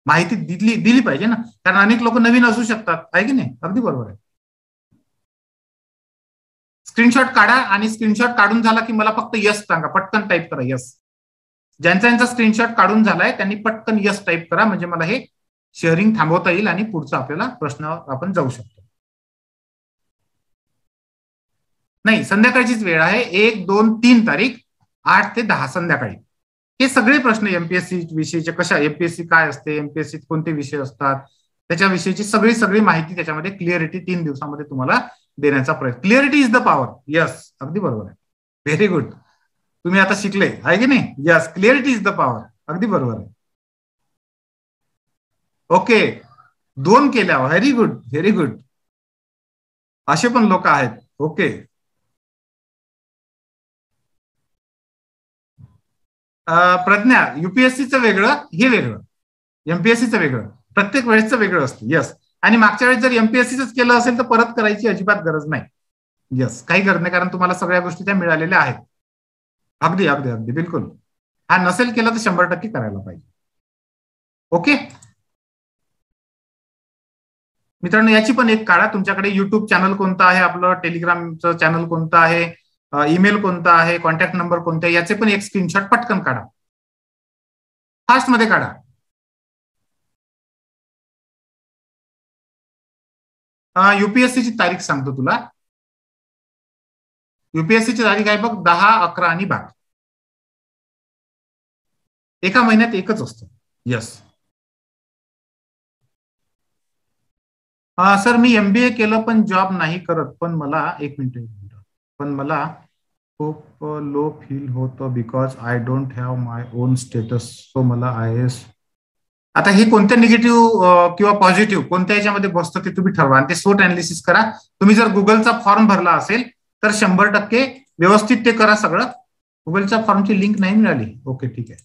माहिती दिली पाहिजे ना, कारण अनेक लोक नवीन असू शकतात, आहे की नाही. अगदी बरोबर आहे. स्क्रीनशॉट काढा आणि स्क्रीनशॉट काढून झाला की मला फक्त यस सांगा, पटकन टाईप करा यस. ज्यांचा स्क्रीनशॉट काढून झालाय त्यांनी पटकन यस टाईप करा, म्हणजे मला हे शेअरिंग थांबवता येईल आणि पुढचा आपल्याला प्रश्न आपण जाऊ शकतो. नाही, संध्याकाळचीच वेळ आहे. 1, 2, 3 तारीख 8 ते 10 संध्याकाळी. हे सगळे प्रश्न एमपीएससी विषयीचे, कशा एमपीएससी काय असते, एमपीएससी कोणते विषय असतात, त्याच्याविषयीची सगळी माहिती त्याच्यामध्ये क्लिअरिटी 3 दिवसामध्ये तुम्हाला देण्याचा प्रयत्न. Clarity is the power. Yes, अगदी बरोबर आहे. Very good. तुम्ही आता शिकले आहे की नाही? Yes, clarity is the power. अगदी बरोबर आहे. ओके, 2 केल्या. Very good, very good. असे पण लोक आहेत. ओके, प्रज्ञा, युपीएससीचं वेगळं, हे वेगळं, एमपीएससीचं वेगळं, प्रत्येक वेळेसचं वेगळं असतं. यस, आणि मागच्या वेळेस जर एमपीएससीच केलं असेल तर परत करायची अजिबात गरज नाही. यस, काही गरज नाही, कारण तुम्हाला सगळ्या गोष्टी त्या मिळालेल्या आहेत. अगदी अगदी अगदी बिलकुल. हा नसेल केलं तर 100% करायला पाहिजे. ओके मित्रांनो, याची पण एक काढा. तुमच्याकडे युट्यूब चॅनल कोणतं आहे आपलं, टेलिग्रामचं चॅनल कोणतं आहे, ईमेल कोणता आहे, कॉन्टॅक्ट नंबर कोणते, याचे पण एक स्क्रीनशॉट पटकन काढा. फास्ट मध्ये काढा. युपीएससीची तारीख सांगतो तुला. युपीएससीची तारीख आहे बघ, 10, 11 आणि 12. एका महिन्यात एकच असतं. यस सर, मी एमबीए केलं पण जॉब नाही करत, पण मला एक मिनिट पण मला खूप लो फील होतं because I don't have my on status, so मला IAS. आता हे कोणत्या निगेटिव्ह किंवा पॉझिटिव्ह कोणत्या याच्यामध्ये बसतं ते तुम्ही ठरवा आणि ते स्वोट अनालिसिस करा. तुम्ही जर गुगलचा फॉर्म भरला असेल तर 100% व्यवस्थित ते करा सगळं. गुगलच्या फॉर्मची लिंक नाही मिळाली? ओके, ठीक आहे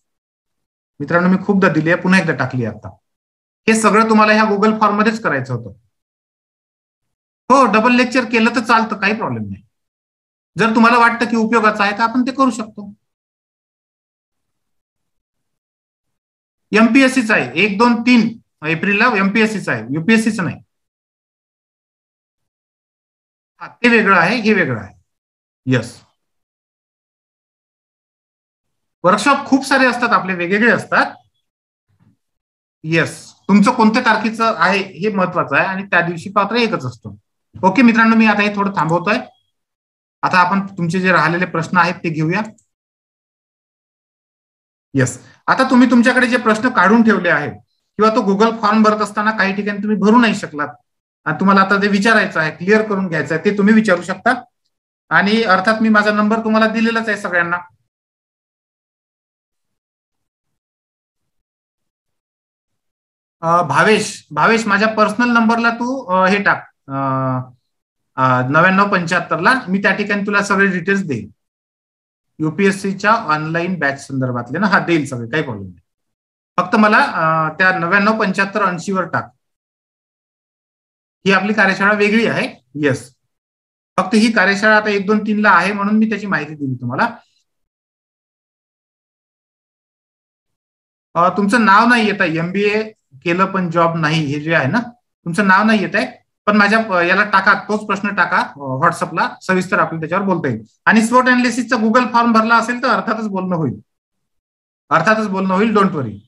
मित्रांनो, मी खूपदा दिली आहे, पुन्हा एकदा टाकली आता. हे सगळं तुम्हाला ह्या गुगल फॉर्म मध्येच करायचं होतं. हो, डबल लेक्चर केलं तर चालतं, काही प्रॉब्लेम नाही. जर तुम्हाला वाटतं की उपयोगाचं आहे तर आपण ते करू शकतो. एमपीएससीच आहे, 1, 2, 3 एप्रिलला एमपीएससीच आहे, युपीएससीचं नाही. ते वेगळं आहे, हे वेगळं आहे. यस, वर्कशॉप खूप सारे असतात आपले, वेगवेगळे असतात. येस, तुमचं कोणत्या तारखेचं आहे हे महत्वाचं आहे आणि त्या दिवशी पात्र एकच असतो. ओके मित्रांनो, मी आता हे थोडं थांबवतोय. आता आपण तुमचे जे राहिलेले प्रश्न आहेत ते घेऊया. येस, आता तुम्ही तुमच्याकडे जे प्रश्न काढून ठेवले आहेत किंवा तो गुगल फॉर्म भरत असताना काही ठिकाणी तुम्ही भरू नाही शकलात आणि तुम्हाला आता ते विचारायचं आहे, क्लिअर करून घ्यायचं आहे, ते तुम्ही विचारू शकता. आणि अर्थात मी माझा नंबर तुम्हाला दिलेलाच आहे सगळ्यांना. भावेश माझ्या पर्सनल नंबरला तू हे टाक, 9975ला. मी त्या ठिकाणी तुला सगळे डिटेल्स देईन, युपीएससीच्या ऑनलाईन बॅच संदर्भातले ना. हा देईल सगळे, काही प्रॉब्लेम नाही. फक्त मला त्या 997580 टाक. ही आपली कार्यशाळा वेगळी आहे. येस, फक्त ही कार्यशाळा आता 1, 2, 3ला आहे म्हणून मी त्याची माहिती दिली तुम्हाला. तुमचं नाव नाही येत आहे, एमबीए केलं पण जॉब नाही, हे जे आहे ना, तुमचं नाव नाही येत आहे. पण माझ्या याला टाका, तोच प्रश्न टाका व्हॉट्सअपला, सविस्तर आपल्याला त्याच्यावर बोलता येईल. आणि स्वोट अनालिसिसचा गुगल फॉर्म भरला असेल तर अर्थातच बोलणं होईल, डोंट वरी.